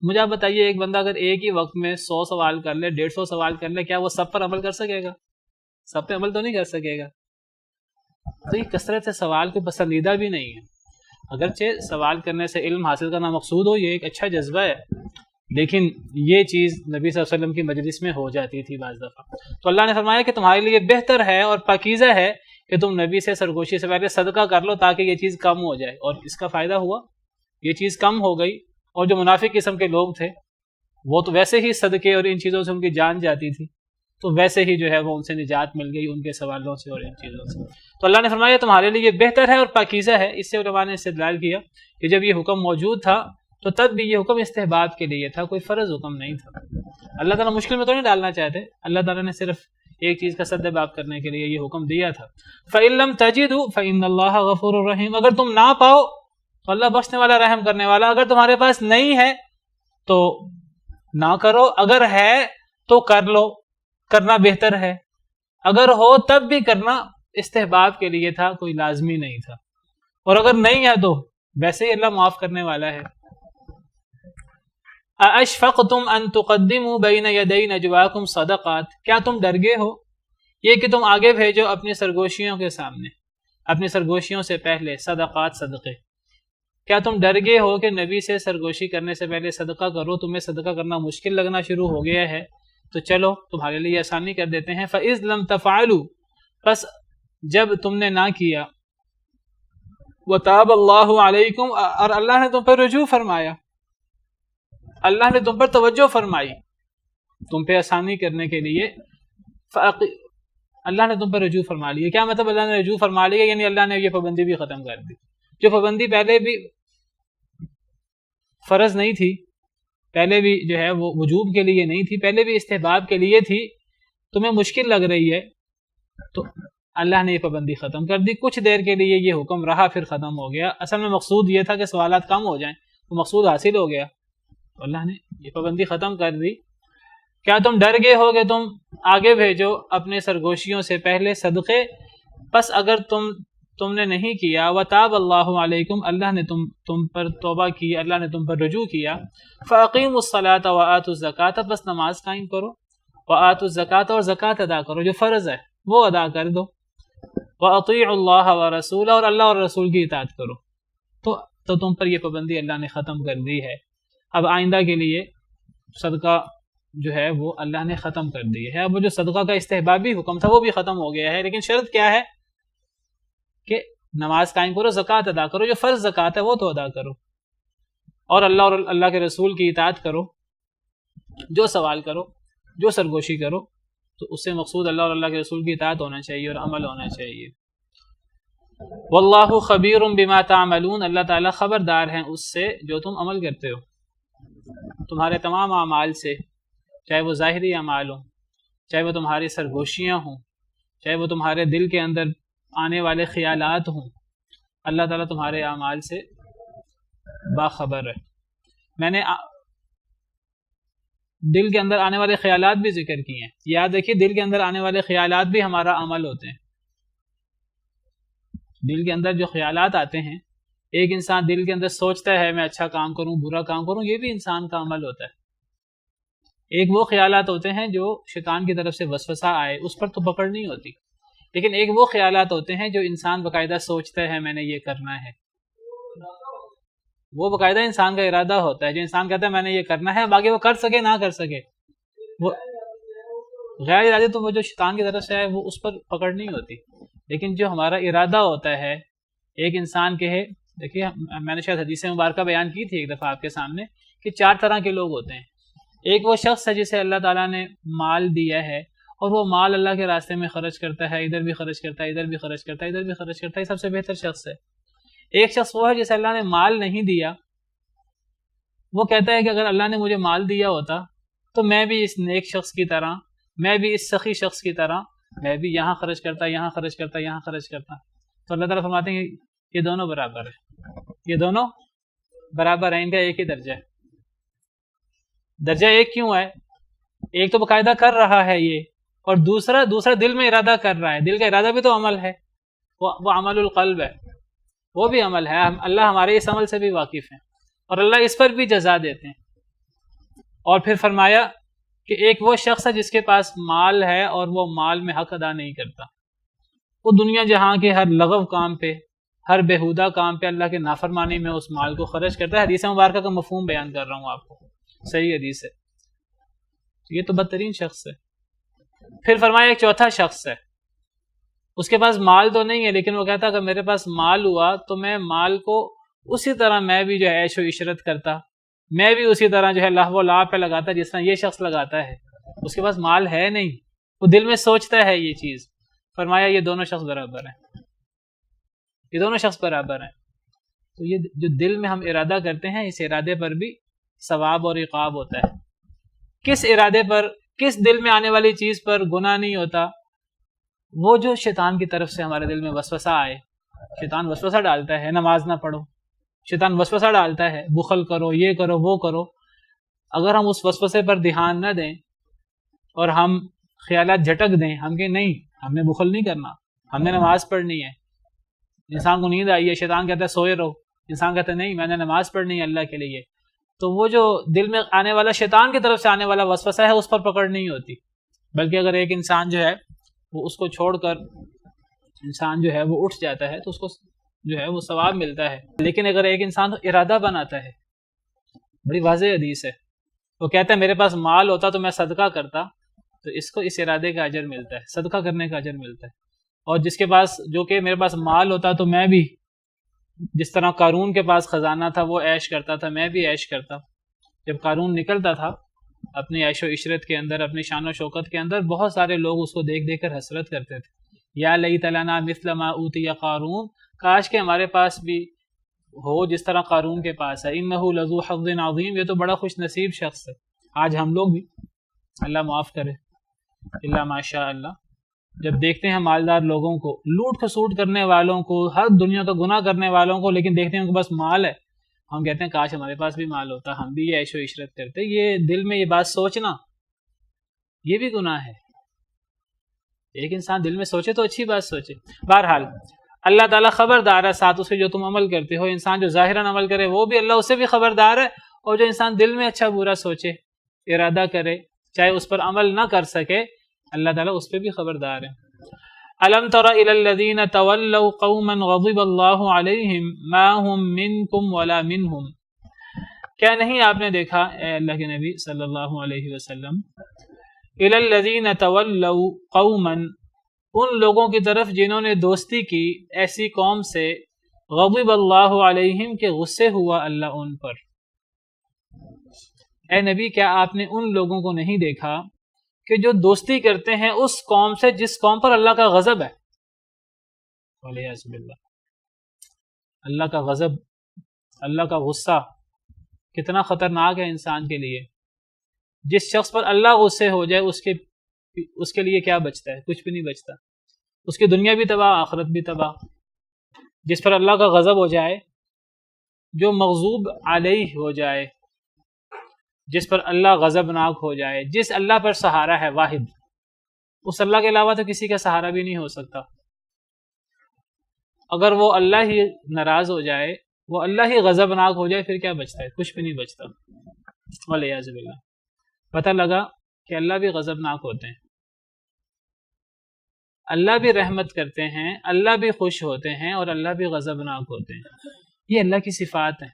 مجھے آپ بتائیے ایک بندہ اگر ایک ہی وقت میں 100 سوال کر لے 150 سوال کر لے، کیا وہ سب پر عمل کر سکے گا؟ سب پہ عمل تو نہیں کر سکے گا. تو یہ کثرت سے سوال کو پسندیدہ بھی نہیں ہے. اگرچہ سوال کرنے سے علم حاصل کرنا مقصود ہو، یہ ایک اچھا جذبہ ہے، لیکن یہ چیز نبی صلی اللہ علیہ وسلم کی مجلس میں ہو جاتی تھی بعض دفعہ. تو اللہ نے فرمایا کہ تمہارے لیے بہتر ہے اور پاکیزہ ہے کہ تم نبی سے سرگوشی سے پہلے صدقہ کر لو تاکہ یہ چیز کم ہو جائے. اور اس کا فائدہ ہوا، یہ چیز کم ہو گئی. اور جو منافق قسم کے لوگ تھے وہ تو ویسے ہی صدقے اور ان چیزوں سے ان کی جان جاتی تھی، تو ویسے ہی جو ہے وہ ان سے نجات مل گئی ان کے سوالوں سے اور ان چیزوں سے. تو اللہ نے فرمایا تمہارے لیے بہتر ہے اور پاکیزہ ہے. اس سے علماء نے استدلال کیا کہ جب یہ حکم موجود تھا تو تب بھی یہ حکم استحباب کے لیے تھا، کوئی فرض حکم نہیں تھا. اللہ تعالیٰ مشکل میں تو نہیں ڈالنا چاہتے، اللہ تعالیٰ نے صرف ایک چیز کا سد باب کرنے کے لیے یہ حکم دیا تھا. فَإِن لَمْ تَجِدُوا فَإِنَّ اللَّهَ غَفُورٌ رَحِيمٌ. اگر تم نہ پاؤ تو اللہ بخشنے والا رحم کرنے والا. اگر تمہارے پاس نہیں ہے تو نہ کرو، اگر ہے تو کر لو، کرنا بہتر ہے. اگر ہو تب بھی کرنا استحباب کے لیے تھا، کوئی لازمی نہیں تھا. اور اگر نہیں ہے تو ویسے ہی اللہ معاف کرنے والا ہے. اَأَشْفَقْتُمْ أَن تُقَدِّمُوا بَيْنَ يَدَيْ نَجْوَاكُمْ صَدَقَاتٍ. کیا تم ڈر گئے ہو یہ کہ تم آگے بھیجو اپنی سرگوشیوں کے سامنے، اپنی سرگوشیوں سے پہلے صدقات صدقے. کیا تم ڈر گئے ہو کہ نبی سے سرگوشی کرنے سے پہلے صدقہ کرو، تمہیں صدقہ کرنا مشکل لگنا شروع ہو گیا ہے تو چلو تمہارے لیے آسانی کر دیتے ہیں. فَإِذْ لَمْ تَفْعَلُوا. پس جب تم نے نہ کیا، وَتَابَ اللَّهُ عَلَيْكُمْ. اور اللہ نے تم پر رجوع فرمایا، اللہ نے تم پر توجہ فرمائی تم پہ آسانی کرنے کے لیے. اللہ نے تم پر رجوع فرما لیا. کیا مطلب اللہ نے رجوع فرما لیا؟ یعنی اللہ نے یہ پابندی بھی ختم کر دی. جو پابندی پہلے بھی فرض نہیں تھی، پہلے بھی جو ہے وہ وجوب کے لیے نہیں تھی، پہلے بھی استحباب کے لیے تھی، تمہیں مشکل لگ رہی ہے تو اللہ نے یہ پابندی ختم کر دی. کچھ دیر کے لیے یہ حکم رہا پھر ختم ہو گیا. اصل میں مقصود یہ تھا کہ سوالات کم ہو جائیں، وہ مقصود حاصل ہو گیا تو اللہ نے یہ پابندی ختم کر دی. کیا تم ڈر گئے ہو کہ تم آگے بھیجو اپنے سرگوشیوں سے پہلے صدقے، پس اگر تم نے نہیں کیا، وَتَابَ اللَّهُ عَلَيْكُمْ. اللہ نے تم پر توبہ کی، اللہ نے تم پر رجوع کیا. فَأَقِيمُوا الصَّلَاةَ وَآتُوا الزَّكَاةَ. بس نماز قائم کرو، وَآتُوا الزَّكَاةَ. اور زکوٰۃ ادا کرو، جو فرض ہے وہ ادا کر دو. وَأَطِيعُوا اللَّهَ وَرَسُولَهُ. اور اللہ اور رسول کی اطاعت کرو. تو تم پر یہ پابندی اللہ نے ختم کر دی ہے. اب آئندہ کے لیے صدقہ جو ہے وہ اللہ نے ختم کر دی ہے. اب وہ جو صدقہ کا استحبابی حکم تھا وہ بھی ختم ہو گیا ہے، لیکن شرط کیا ہے کہ نماز قائم کرو، زکوٰۃ ادا کرو، جو فرض زکوٰۃ ہے وہ تو ادا کرو، اور اللہ کے رسول کی اطاعت کرو. جو سوال کرو، جو سرگوشی کرو، تو اس سے مقصود اللہ اور اللہ کے رسول کی اطاعت ہونا چاہیے اور عمل ہونا چاہیے. واللہ خبیر بما تعملون. اللہ تعالیٰ خبردار ہیں اس سے جو تم عمل کرتے ہو، تمہارے تمام اعمال سے، چاہے وہ ظاہری اعمال ہوں، چاہے وہ تمہاری سرگوشیاں ہوں، چاہے وہ تمہارے دل کے اندر آنے والے خیالات ہوں. اللہ تعالیٰ تمہارے اعمال سے باخبر ہے. میں نے دل کے اندر آنے والے خیالات بھی ذکر کیے ہیں. یاد رکھیے دل کے اندر آنے والے خیالات بھی ہمارا عمل ہوتے ہیں. دل کے اندر جو خیالات آتے ہیں، ایک انسان دل کے اندر سوچتا ہے میں اچھا کام کروں، برا کام کروں، یہ بھی انسان کا عمل ہوتا ہے. ایک وہ خیالات ہوتے ہیں جو شیطان کی طرف سے وسوسہ آئے، اس پر تو پکڑ نہیں ہوتی. لیکن ایک وہ خیالات ہوتے ہیں جو انسان باقاعدہ سوچتا ہے میں نے یہ کرنا ہے، وہ باقاعدہ انسان کا ارادہ ہوتا ہے. جو انسان کہتا ہے میں نے یہ کرنا ہے، باقی وہ کر سکے نہ کر سکے، وہ غیر ارادی تو وہ جو شیطان کی طرف سے ہے وہ اس پر پکڑ نہیں ہوتی. لیکن جو ہمارا ارادہ ہوتا ہے، ایک انسان کہے، دیکھیے میں نے شاید حدیث مبارکہ بیان کی تھی ایک دفعہ آپ کے سامنے کہ 4 طرح کے لوگ ہوتے ہیں. ایک وہ شخص ہے جسے اللہ تعالیٰ نے مال دیا ہے اور وہ مال اللہ کے راستے میں خرچ کرتا ہے، ادھر بھی خرچ کرتا ہے، ادھر بھی خرچ کرتا ہے، ادھر بھی خرچ کرتا ہے، سب سے بہتر شخص ہے. ایک شخص وہ ہے جسے اللہ نے مال نہیں دیا، وہ کہتا ہے کہ اگر اللہ نے مجھے مال دیا ہوتا تو میں بھی اس نیک شخص کی طرح، میں بھی اس سخی شخص کی طرح، میں بھی یہاں خرچ کرتا، یہاں خرچ کرتا، یہاں خرچ کرتا. تو اللہ تعالیٰ فرماتے ہیں یہ دونوں برابر ہیں، یہ دونوں برابر ہیں، ان کا ایک ہی درجہ ہے. درجہ ایک کیوں ہے؟ ایک تو باقاعدہ کر رہا ہے یہ، اور دوسرا دل میں ارادہ کر رہا ہے. دل کا ارادہ بھی تو عمل ہے، وہ عمل القلب ہے، وہ بھی عمل ہے. اللہ ہمارے اس عمل سے بھی واقف ہیں اور اللہ اس پر بھی جزا دیتے ہیں. اور پھر فرمایا کہ ایک وہ شخص ہے جس کے پاس مال ہے اور وہ مال میں حق ادا نہیں کرتا. وہ دنیا جہاں کے ہر لغو کام پہ، ہر بےہودہ کام پہ اللہ کے نافرمانی میں اس مال کو خرچ کرتا ہے. حدیث مبارکہ کا مفہوم بیان کر رہا ہوں آپ کو، صحیح حدیث ہے. یہ تو بدترین شخص ہے. پھر فرمایا ایک چوتھا شخص ہے، اس کے پاس مال تو نہیں ہے لیکن وہ کہتا کہ میرے پاس مال ہوا تو میں مال کو اسی طرح میں بھی جو ہے عیش و عشرت کرتا، میں بھی اسی طرح جو ہے لہو و لعب پہ لگاتا جس طرح یہ شخص لگاتا ہے. اس کے پاس مال ہے نہیں، وہ دل میں سوچتا ہے یہ چیز. فرمایا یہ دونوں شخص برابر ہیں، یہ دونوں شخص برابر ہیں. تو یہ جو دل میں ہم ارادہ کرتے ہیں، اس ارادے پر بھی ثواب اور عقاب ہوتا ہے. کس ارادے پر، کس دل میں آنے والی چیز پر گناہ نہیں ہوتا؟ وہ جو شیطان کی طرف سے ہمارے دل میں وسوسہ آئے. شیطان وسوسہ ڈالتا ہے نماز نہ پڑھو، شیطان وسوسہ ڈالتا ہے بخل کرو، یہ کرو وہ کرو. اگر ہم اس وسوسے پر دھیان نہ دیں اور ہم خیالات جھٹک دیں، ہم کہ نہیں ہم نے بخل نہیں کرنا، ہم نے نماز پڑھنی ہے. انسان کو نیند آئی ہے، شیطان کہتا ہے سوئے رہو، انسان کہتا ہے نہیں میں نے نماز پڑھنی ہے اللہ کے لیے. تو وہ جو دل میں آنے والا شیطان کی طرف سے آنے والا وسوسہ ہے اس پر پکڑ نہیں ہوتی. بلکہ اگر ایک انسان جو ہے وہ اس کو چھوڑ کر انسان جو ہے وہ اٹھ جاتا ہے تو اس کو جو ہے وہ ثواب ملتا ہے. لیکن اگر ایک انسان ارادہ بناتا ہے، بڑی واضح حدیث ہے، وہ کہتا ہے میرے پاس مال ہوتا تو میں صدقہ کرتا، تو اس کو اس ارادے کا اجر ملتا ہے، صدقہ کرنے کا اجر ملتا ہے. اور جس کے پاس جو کہ میرے پاس مال ہوتا تو میں بھی جس طرح قارون کے پاس خزانہ تھا وہ عیش کرتا تھا، میں بھی عیش کرتا. جب قارون نکلتا تھا اپنی عیش و عشرت کے اندر، اپنی شان و شوکت کے اندر، بہت سارے لوگ اس کو دیکھ دیکھ کر حسرت کرتے تھے. یا لیت لنا مثل ما اوتی قارون، کاش کہ ہمارے پاس بھی ہو جس طرح قارون کے پاس ہے. انہ لذو حظ عظیم، یہ تو بڑا خوش نصیب شخص ہے. آج ہم لوگ بھی، اللہ معاف کرے، اللہ ماشاء اللہ، جب دیکھتے ہیں مالدار لوگوں کو، لوٹ کھسوٹ کرنے والوں کو، ہر دنیا کا گناہ کرنے والوں کو، لیکن دیکھتے ہیں ان کے پاس مال ہے، ہم کہتے ہیں کاش ہمارے پاس بھی مال ہوتا، ہم بھی یہ عیش و عشرت کرتے. یہ دل میں یہ بات سوچنا یہ بھی گناہ ہے. ایک انسان دل میں سوچے تو اچھی بات سوچے. بہرحال اللہ تعالیٰ خبردار ہے ساتھ اس کے جو تم عمل کرتے ہو. انسان جو ظاہراً عمل کرے وہ بھی اللہ اس سے بھی خبردار ہے، اور جو انسان دل میں اچھا برا سوچے، ارادہ کرے، چاہے اس پر عمل نہ کر سکے، اللہ تعالیٰ اس پہ بھی خبردار ہے. الم تر الی الذین تولوا قوما غضب اللہ علیہم ما هم منکم ولا منہم، کیا نہیں آپ نے دیکھا اے اللہ کے نبی صلی اللہ علیہ وسلم، الی الذین تولوا قوما، ان لوگوں کی طرف جنہوں نے دوستی کی ایسی قوم سے، غضب اللہ علیہم کے غصے ہوا اللہ ان پر. اے نبی کیا آپ نے ان لوگوں کو نہیں دیکھا کہ جو دوستی کرتے ہیں اس قوم سے جس قوم پر اللہ کا غضب ہے. والعیاذ باللہ، اللہ کا غضب، اللہ کا غصہ کتنا خطرناک ہے انسان کے لیے. جس شخص پر اللہ غصے ہو جائے اس کے لیے کیا بچتا ہے؟ کچھ بھی نہیں بچتا. اس کی دنیا بھی تباہ، آخرت بھی تباہ. جس پر اللہ کا غضب ہو جائے، جو مغضوب علیہ ہو جائے، جس پر اللہ غضبناک ہو جائے، جس اللہ پر سہارا ہے واحد، اس اللہ کے علاوہ تو کسی کا سہارا بھی نہیں ہو سکتا. اگر وہ اللہ ہی ناراض ہو جائے، وہ اللہ ہی غضبناک ہو جائے، پھر کیا بچتا ہے؟ کچھ بھی نہیں بچتا. والعیاذ باللہ. پتہ لگا کہ اللہ بھی غضبناک ہوتے ہیں، اللہ بھی رحمت کرتے ہیں، اللہ بھی خوش ہوتے ہیں، اور اللہ بھی غضبناک ہوتے ہیں. یہ اللہ کی صفات ہیں،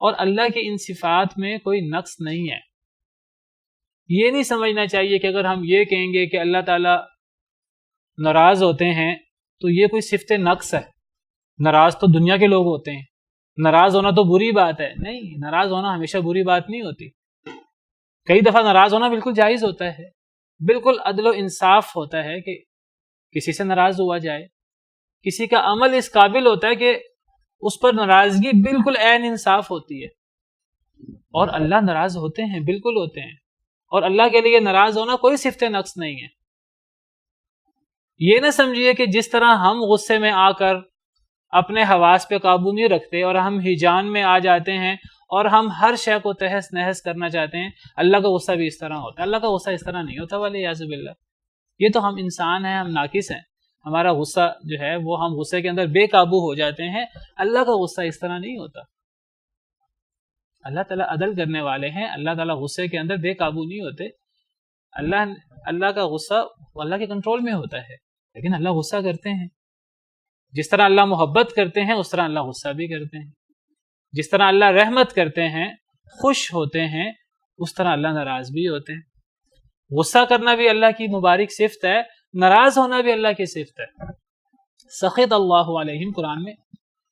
اور اللہ کی ان صفات میں کوئی نقص نہیں ہے. یہ نہیں سمجھنا چاہیے کہ اگر ہم یہ کہیں گے کہ اللہ تعالیٰ ناراض ہوتے ہیں تو یہ کوئی صفت نقص ہے. ناراض تو دنیا کے لوگ ہوتے ہیں، ناراض ہونا تو بری بات ہے. نہیں، ناراض ہونا ہمیشہ بری بات نہیں ہوتی. کئی دفعہ ناراض ہونا بالکل جائز ہوتا ہے، بالکل عدل و انصاف ہوتا ہے کہ کسی سے ناراض ہوا جائے. کسی کا عمل اس قابل ہوتا ہے کہ اس پر ناراضگی بالکل عین انصاف ہوتی ہے. اور اللہ ناراض ہوتے ہیں، بالکل ہوتے ہیں، اور اللہ کے لیے ناراض ہونا کوئی صفت نقص نہیں ہے. یہ نہ سمجھیے کہ جس طرح ہم غصے میں آ کر اپنے حواس پہ قابو نہیں رکھتے اور ہم ہیجان میں آ جاتے ہیں اور ہم ہر شے کو تہس نہس کرنا چاہتے ہیں، اللہ کا غصہ بھی اس طرح ہوتا ہے۔ اللہ کا غصہ اس طرح نہیں ہوتا ولیعاذ باللہ۔ یہ تو ہم انسان ہیں، ہم ناقص ہیں، ہمارا غصہ جو ہے وہ ہم غصے کے اندر بے قابو ہو جاتے ہیں۔ اللہ کا غصہ اس طرح نہیں ہوتا۔ اللہ تعالیٰ عدل کرنے والے ہیں، اللہ تعالیٰ غصے کے اندر بے قابو نہیں ہوتے۔ اللہ کا غصہ اللہ کے کنٹرول میں ہوتا ہے، لیکن اللہ غصہ کرتے ہیں۔ جس طرح اللہ محبت کرتے ہیں اس طرح اللہ غصہ بھی کرتے ہیں، جس طرح اللہ رحمت کرتے ہیں، خوش ہوتے ہیں، اس طرح اللہ ناراض بھی ہوتے ہیں۔ غصہ کرنا بھی اللہ کی مبارک صفت ہے، ناراض ہونا بھی اللہ کی صفت ہے۔ سخط اللہ علیہم قرآن میں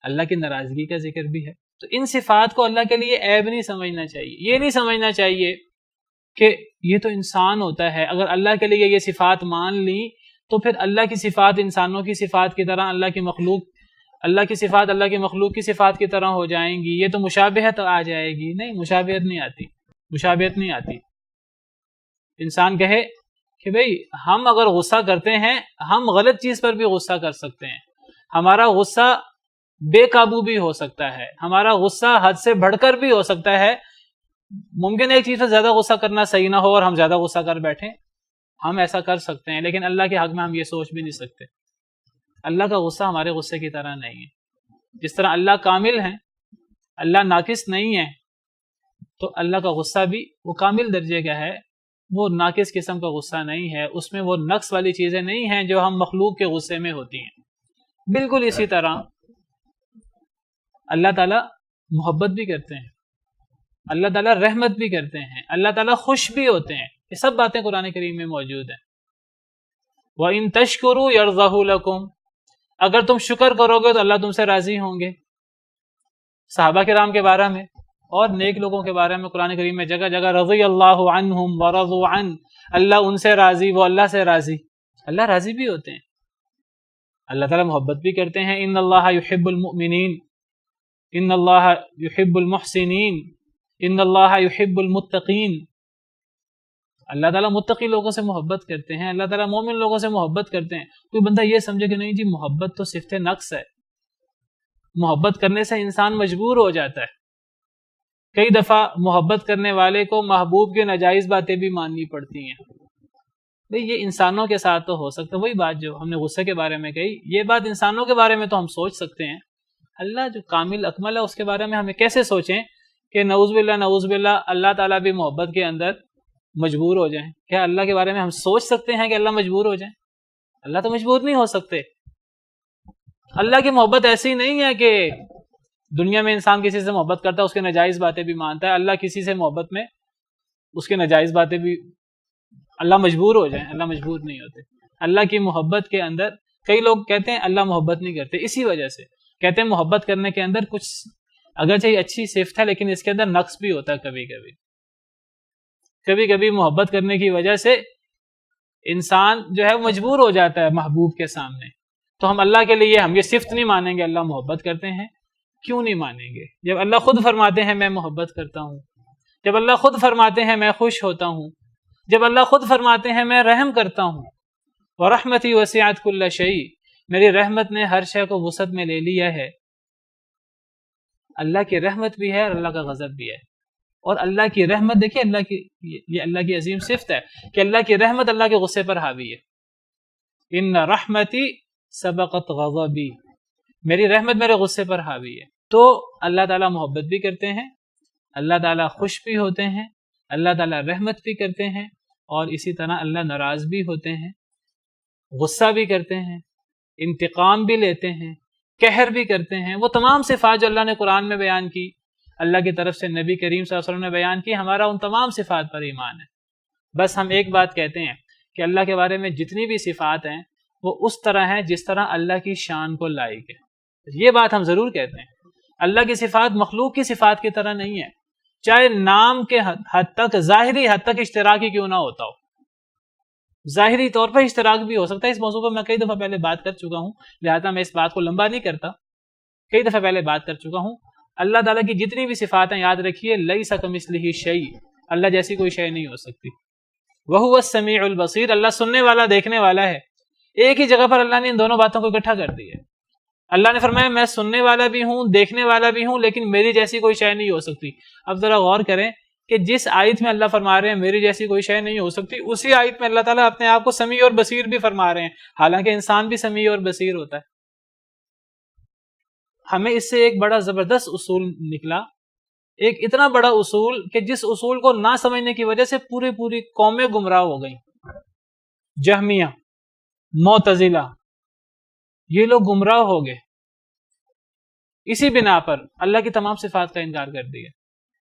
اللہ کی ناراضگی کا ذکر بھی ہے۔ تو ان صفات کو اللہ کے لیے عیب نہیں سمجھنا چاہیے، یہ نہیں سمجھنا چاہیے کہ یہ تو انسان ہوتا ہے، اگر اللہ کے لیے یہ صفات مان لی تو پھر اللہ کی صفات انسانوں کی صفات کی طرح، اللہ کی صفات اللہ کی مخلوق کی صفات کی طرح ہو جائیں گی، یہ تو مشابہت آ جائے گی۔ نہیں، مشابہت نہیں آتی۔ انسان کہے کہ بھئی ہم اگر غصہ کرتے ہیں، ہم غلط چیز پر بھی غصہ کر سکتے ہیں، ہمارا غصہ بے قابو بھی ہو سکتا ہے، ہمارا غصہ حد سے بڑھ کر بھی ہو سکتا ہے۔ ممکن ہے ایک چیز پر زیادہ غصہ کرنا صحیح نہ ہو اور ہم زیادہ غصہ کر بیٹھیں، ہم ایسا کر سکتے ہیں، لیکن اللہ کے حق میں ہم یہ سوچ بھی نہیں سکتے۔ اللہ کا غصہ ہمارے غصے کی طرح نہیں ہے۔ جس طرح اللہ کامل ہیں، اللہ ناقص نہیں ہے، تو اللہ کا غصہ بھی وہ کامل درجے کا ہے، وہ ناقص قسم کا غصہ نہیں ہے، اس میں وہ نقص والی چیزیں نہیں ہیں جو ہم مخلوق کے غصے میں ہوتی ہیں۔ بالکل اسی طرح اللہ تعالیٰ محبت بھی کرتے ہیں، اللہ تعالیٰ رحمت بھی کرتے ہیں، اللہ تعالیٰ خوش بھی ہوتے ہیں۔ یہ سب باتیں قرآن کریم میں موجود ہیں۔ وَإِن تَشْكُرُوا يَرْضَهُ لَكُمْ، اگر تم شکر کرو گے تو اللہ تم سے راضی ہوں گے۔ صحابہ کرام کے بارے میں اور نیک لوگوں کے بارے میں قرآن کریم میں جگہ جگہ رضی اللہ عنہم ورضوا عنہ، اللہ ان سے راضی، وہ اللہ سے راضی۔ اللہ راضی بھی ہوتے ہیں، اللہ تعالیٰ محبت بھی کرتے ہیں۔ ان اللہ یحب المؤمنین، ان اللہ یحب المحسنین، ان اللہ یحب المتقین۔ اللہ تعالیٰ متقی لوگوں سے محبت کرتے ہیں، اللہ تعالیٰ مومن لوگوں سے محبت کرتے ہیں۔ کوئی بندہ یہ سمجھے کہ نہیں جی محبت تو صفت نقص ہے، محبت کرنے سے انسان مجبور ہو جاتا ہے۔ کئی دفعہ محبت کرنے والے کو محبوب کے ناجائز باتیں بھی ماننی پڑتی ہیں۔ بھئی یہ انسانوں کے ساتھ تو ہو سکتا ہے، وہی بات جو ہم نے غصے کے بارے میں کہی، یہ بات انسانوں کے بارے میں تو ہم سوچ سکتے ہیں، اللہ جو کامل اکمل ہے اس کے بارے میں ہمیں کیسے سوچیں کہ نعوذ باللہ اللہ تعالیٰ بھی محبت کے اندر مجبور ہو جائیں؟ کیا اللہ کے بارے میں ہم سوچ سکتے ہیں کہ اللہ مجبور ہو جائیں؟ اللہ تو مجبور نہیں ہو سکتے۔ اللہ کی محبت ایسی نہیں ہے کہ دنیا میں انسان کسی سے محبت کرتا ہے اس کے ناجائز باتیں بھی مانتا ہے، اللہ کسی سے محبت میں اس کے ناجائز باتیں بھی، اللہ مجبور ہو جائیں؟ اللہ مجبور نہیں ہوتے۔ اللہ کی محبت کے اندر کئی لوگ کہتے ہیں اللہ محبت نہیں کرتے، اسی وجہ سے کہتے ہیں محبت کرنے کے اندر کچھ اگرچہ یہ اچھی صفت ہے لیکن اس کے اندر نقص بھی ہوتا ہے۔ کبھی کبھی محبت کرنے کی وجہ سے انسان جو ہے مجبور ہو جاتا ہے محبوب کے سامنے۔ تو ہم اللہ کے لیے ہم یہ صفت نہیں مانیں گے اللہ محبت کرتے ہیں۔ کیوں نہیں مانیں گے جب اللہ خود فرماتے ہیں میں محبت کرتا ہوں، جب اللہ خود فرماتے ہیں میں خوش ہوتا ہوں، جب اللہ خود فرماتے ہیں میں رحم کرتا ہوں۔ وَرَحْمَتِي وَسِعَتْ كُلَّ شَيْءٍ، میری رحمت نے ہر شے کو وسعت میں لے لیا ہے۔ اللہ کی رحمت بھی ہے اور اللہ کا غضب بھی ہے، اور اللہ کی رحمت دیکھیں یہ اللہ کی عظیم صفت ہے کہ اللہ کی رحمت اللہ کے غصے پر حاوی ہے۔ ان رحمتی سبقت غضبی، میری رحمت میرے غصے پر حاوی ہے۔ تو اللہ تعالیٰ محبت بھی کرتے ہیں، اللہ تعالیٰ خوش بھی ہوتے ہیں، اللہ تعالیٰ رحمت بھی کرتے ہیں، اور اسی طرح اللہ ناراض بھی ہوتے ہیں، غصہ بھی کرتے ہیں، انتقام بھی لیتے ہیں، قہر بھی کرتے ہیں۔ وہ تمام صفات جو اللہ نے قرآن میں بیان کی، اللہ کی طرف سے نبی کریم صلی اللہ علیہ وسلم نے بیان کی، ہمارا ان تمام صفات پر ایمان ہے۔ بس ہم ایک بات کہتے ہیں کہ اللہ کے بارے میں جتنی بھی صفات ہیں وہ اس طرح ہیں جس طرح اللہ کی شان کو لائق ہے۔ یہ بات ہم ضرور کہتے ہیں، اللہ کی صفات مخلوق کی صفات کی طرح نہیں ہے، چاہے نام کے حد تک، ظاہری حد تک اشتراکی کیوں نہ ہوتا ہو۔ ظاہری طور پر اشتراک بھی ہو سکتا ہے، اس موضوع پر میں کئی دفعہ پہلے بات کر چکا ہوں، لہذا میں اس بات کو لمبا نہیں کرتا، کئی دفعہ پہلے بات کر چکا ہوں۔ اللہ تعالیٰ کی جتنی بھی صفات ہیں یاد رکھیے، لیس کمثلہ شیء، اللہ جیسی کوئی شے نہیں ہو سکتی۔ وہو السمیع البصیر، اللہ سننے والا دیکھنے والا ہے۔ ایک ہی جگہ پر اللہ نے ان دونوں باتوں کو اکٹھا کر دی ہے۔ اللہ نے فرمایا میں سننے والا بھی ہوں، دیکھنے والا بھی ہوں، لیکن میری جیسی کوئی شے نہیں ہو سکتی۔ اب ذرا غور کریں کہ جس آیت میں اللہ فرما رہے ہیں میری جیسی کوئی شے نہیں ہو سکتی، اسی آیت میں اللہ تعالیٰ اپنے آپ کو سمیع اور بصیر بھی فرما رہے ہیں، حالانکہ انسان بھی سمیع اور بصیر ہوتا ہے۔ ہمیں اس سے ایک بڑا زبردست اصول نکلا، ایک اتنا بڑا اصول کہ جس اصول کو نہ سمجھنے کی وجہ سے پوری قومیں گمراہ ہو گئیں۔ جہمیہ، معتزلہ، یہ لوگ گمراہ ہو گئے اسی بنا پر اللہ کی تمام صفات کا انکار کر دیا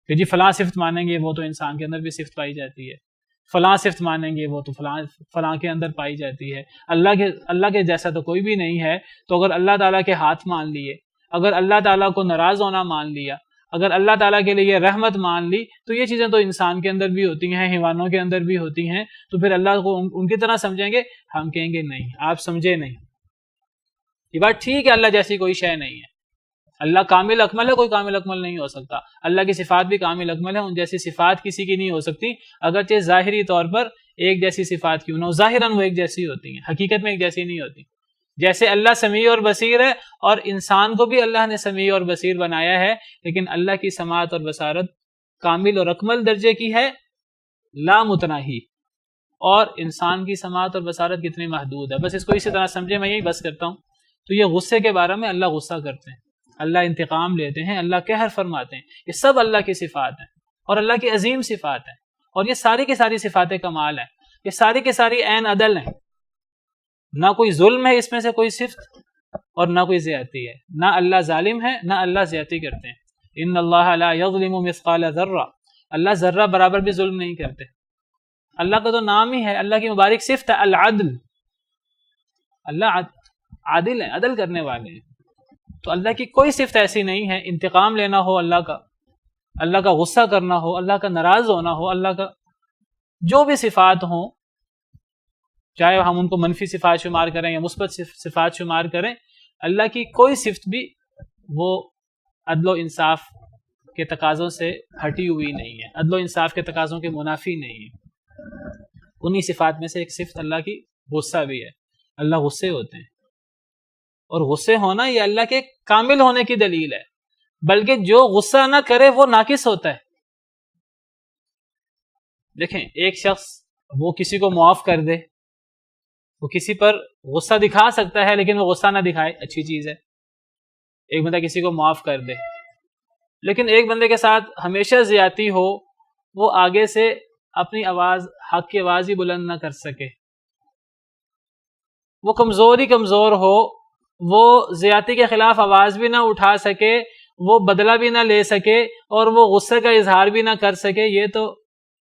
کہ جی فلاں صفت مانیں گے وہ تو انسان کے اندر بھی صفت پائی جاتی ہے، فلاں صفت مانیں گے وہ تو فلاں کے اندر پائی جاتی ہے، اللہ کے جیسا تو کوئی بھی نہیں ہے۔ تو اگر اللہ تعالیٰ کے ہاتھ مان لیے، اگر اللہ تعالیٰ کو ناراض ہونا مان لیا، اگر اللہ تعالیٰ کے لیے رحمت مان لی، تو یہ چیزیں تو انسان کے اندر بھی ہوتی ہیں، حیوانوں کے اندر بھی ہوتی ہیں، تو پھر اللہ کو ان کی طرح سمجھیں گے؟ ہم کہیں گے نہیں، آپ سمجھے نہیں۔ یہ بات ٹھیک ہے، اللہ جیسی کوئی شے نہیں ہے، اللہ کامل اکمل ہے، کوئی کامل اکمل نہیں ہو سکتا، اللہ کی صفات بھی کامل اکمل ہے، ان جیسی صفات کسی کی نہیں ہو سکتی، اگرچہ ظاہری طور پر ایک جیسی صفات کیوں نہ ہو، ظاہراً وہ ایک جیسی ہوتی ہیں، حقیقت میں ایک جیسی نہیں ہوتی۔ جیسے اللہ سمیع اور بصیر ہے، اور انسان کو بھی اللہ نے سمیع اور بصیر بنایا ہے، لیکن اللہ کی سماعت اور بصارت کامل اور اکمل درجے کی ہے، لا متناہی، اور انسان کی سماعت اور بصارت کتنی محدود ہے۔ بس اس کو اسی طرح سمجھے، میں یہی بس کرتا ہوں۔ تو یہ غصے کے بارے میں اللہ غصہ کرتے ہیں، اللہ انتقام لیتے ہیں، اللہ قہر فرماتے ہیں، یہ سب اللہ کی صفات ہیں اور اللہ کی عظیم صفات ہیں، اور یہ ساری کی ساری صفات کمال ہیں، یہ ساری کی ساری عین عدل ہیں، نہ کوئی ظلم ہے اس میں سے کوئی صفت، اور نہ کوئی زیادتی ہے، نہ اللہ ظالم ہے نہ اللہ زیادتی کرتے ہیں۔ ان اللہ لا یظلم مثقال ذرہ، اللہ ذرہ برابر بھی ظلم نہیں کرتے۔ اللہ کا تو نام ہی ہے، اللہ کی مبارک صفت ہے العدل، اللہ عادل ہے، عدل کرنے والے ہیں۔ تو اللہ کی کوئی صفت ایسی نہیں ہے انتقام لینا ہو اللہ کا غصہ کرنا ہو، اللہ کا ناراض ہونا ہو، اللہ کا جو بھی صفات ہوں، چاہے ہم ان کو منفی صفات شمار کریں یا مثبت صفات شمار کریں، اللہ کی کوئی صفت بھی وہ عدل و انصاف کے تقاضوں سے ہٹی ہوئی نہیں ہے، عدل و انصاف کے تقاضوں کے منافی نہیں ہے۔ انہی صفات میں سے ایک صفت اللہ کی غصہ بھی ہے، اللہ غصے ہوتے ہیں، اور غصے ہونا یہ اللہ کے کامل ہونے کی دلیل ہے، بلکہ جو غصہ نہ کرے وہ ناقص ہوتا ہے۔ دیکھیں، ایک شخص وہ کسی کو معاف کر دے، وہ کسی پر غصہ دکھا سکتا ہے لیکن وہ غصہ نہ دکھائے، اچھی چیز ہے۔ ایک بندہ کسی کو معاف کر دے، لیکن ایک بندے کے ساتھ ہمیشہ زیادتی ہو، وہ آگے سے اپنی آواز، حق کی آواز ہی بلند نہ کر سکے، وہ کمزور ہو، وہ زیادتی کے خلاف آواز بھی نہ اٹھا سکے، وہ بدلہ بھی نہ لے سکے، اور وہ غصے کا اظہار بھی نہ کر سکے، یہ تو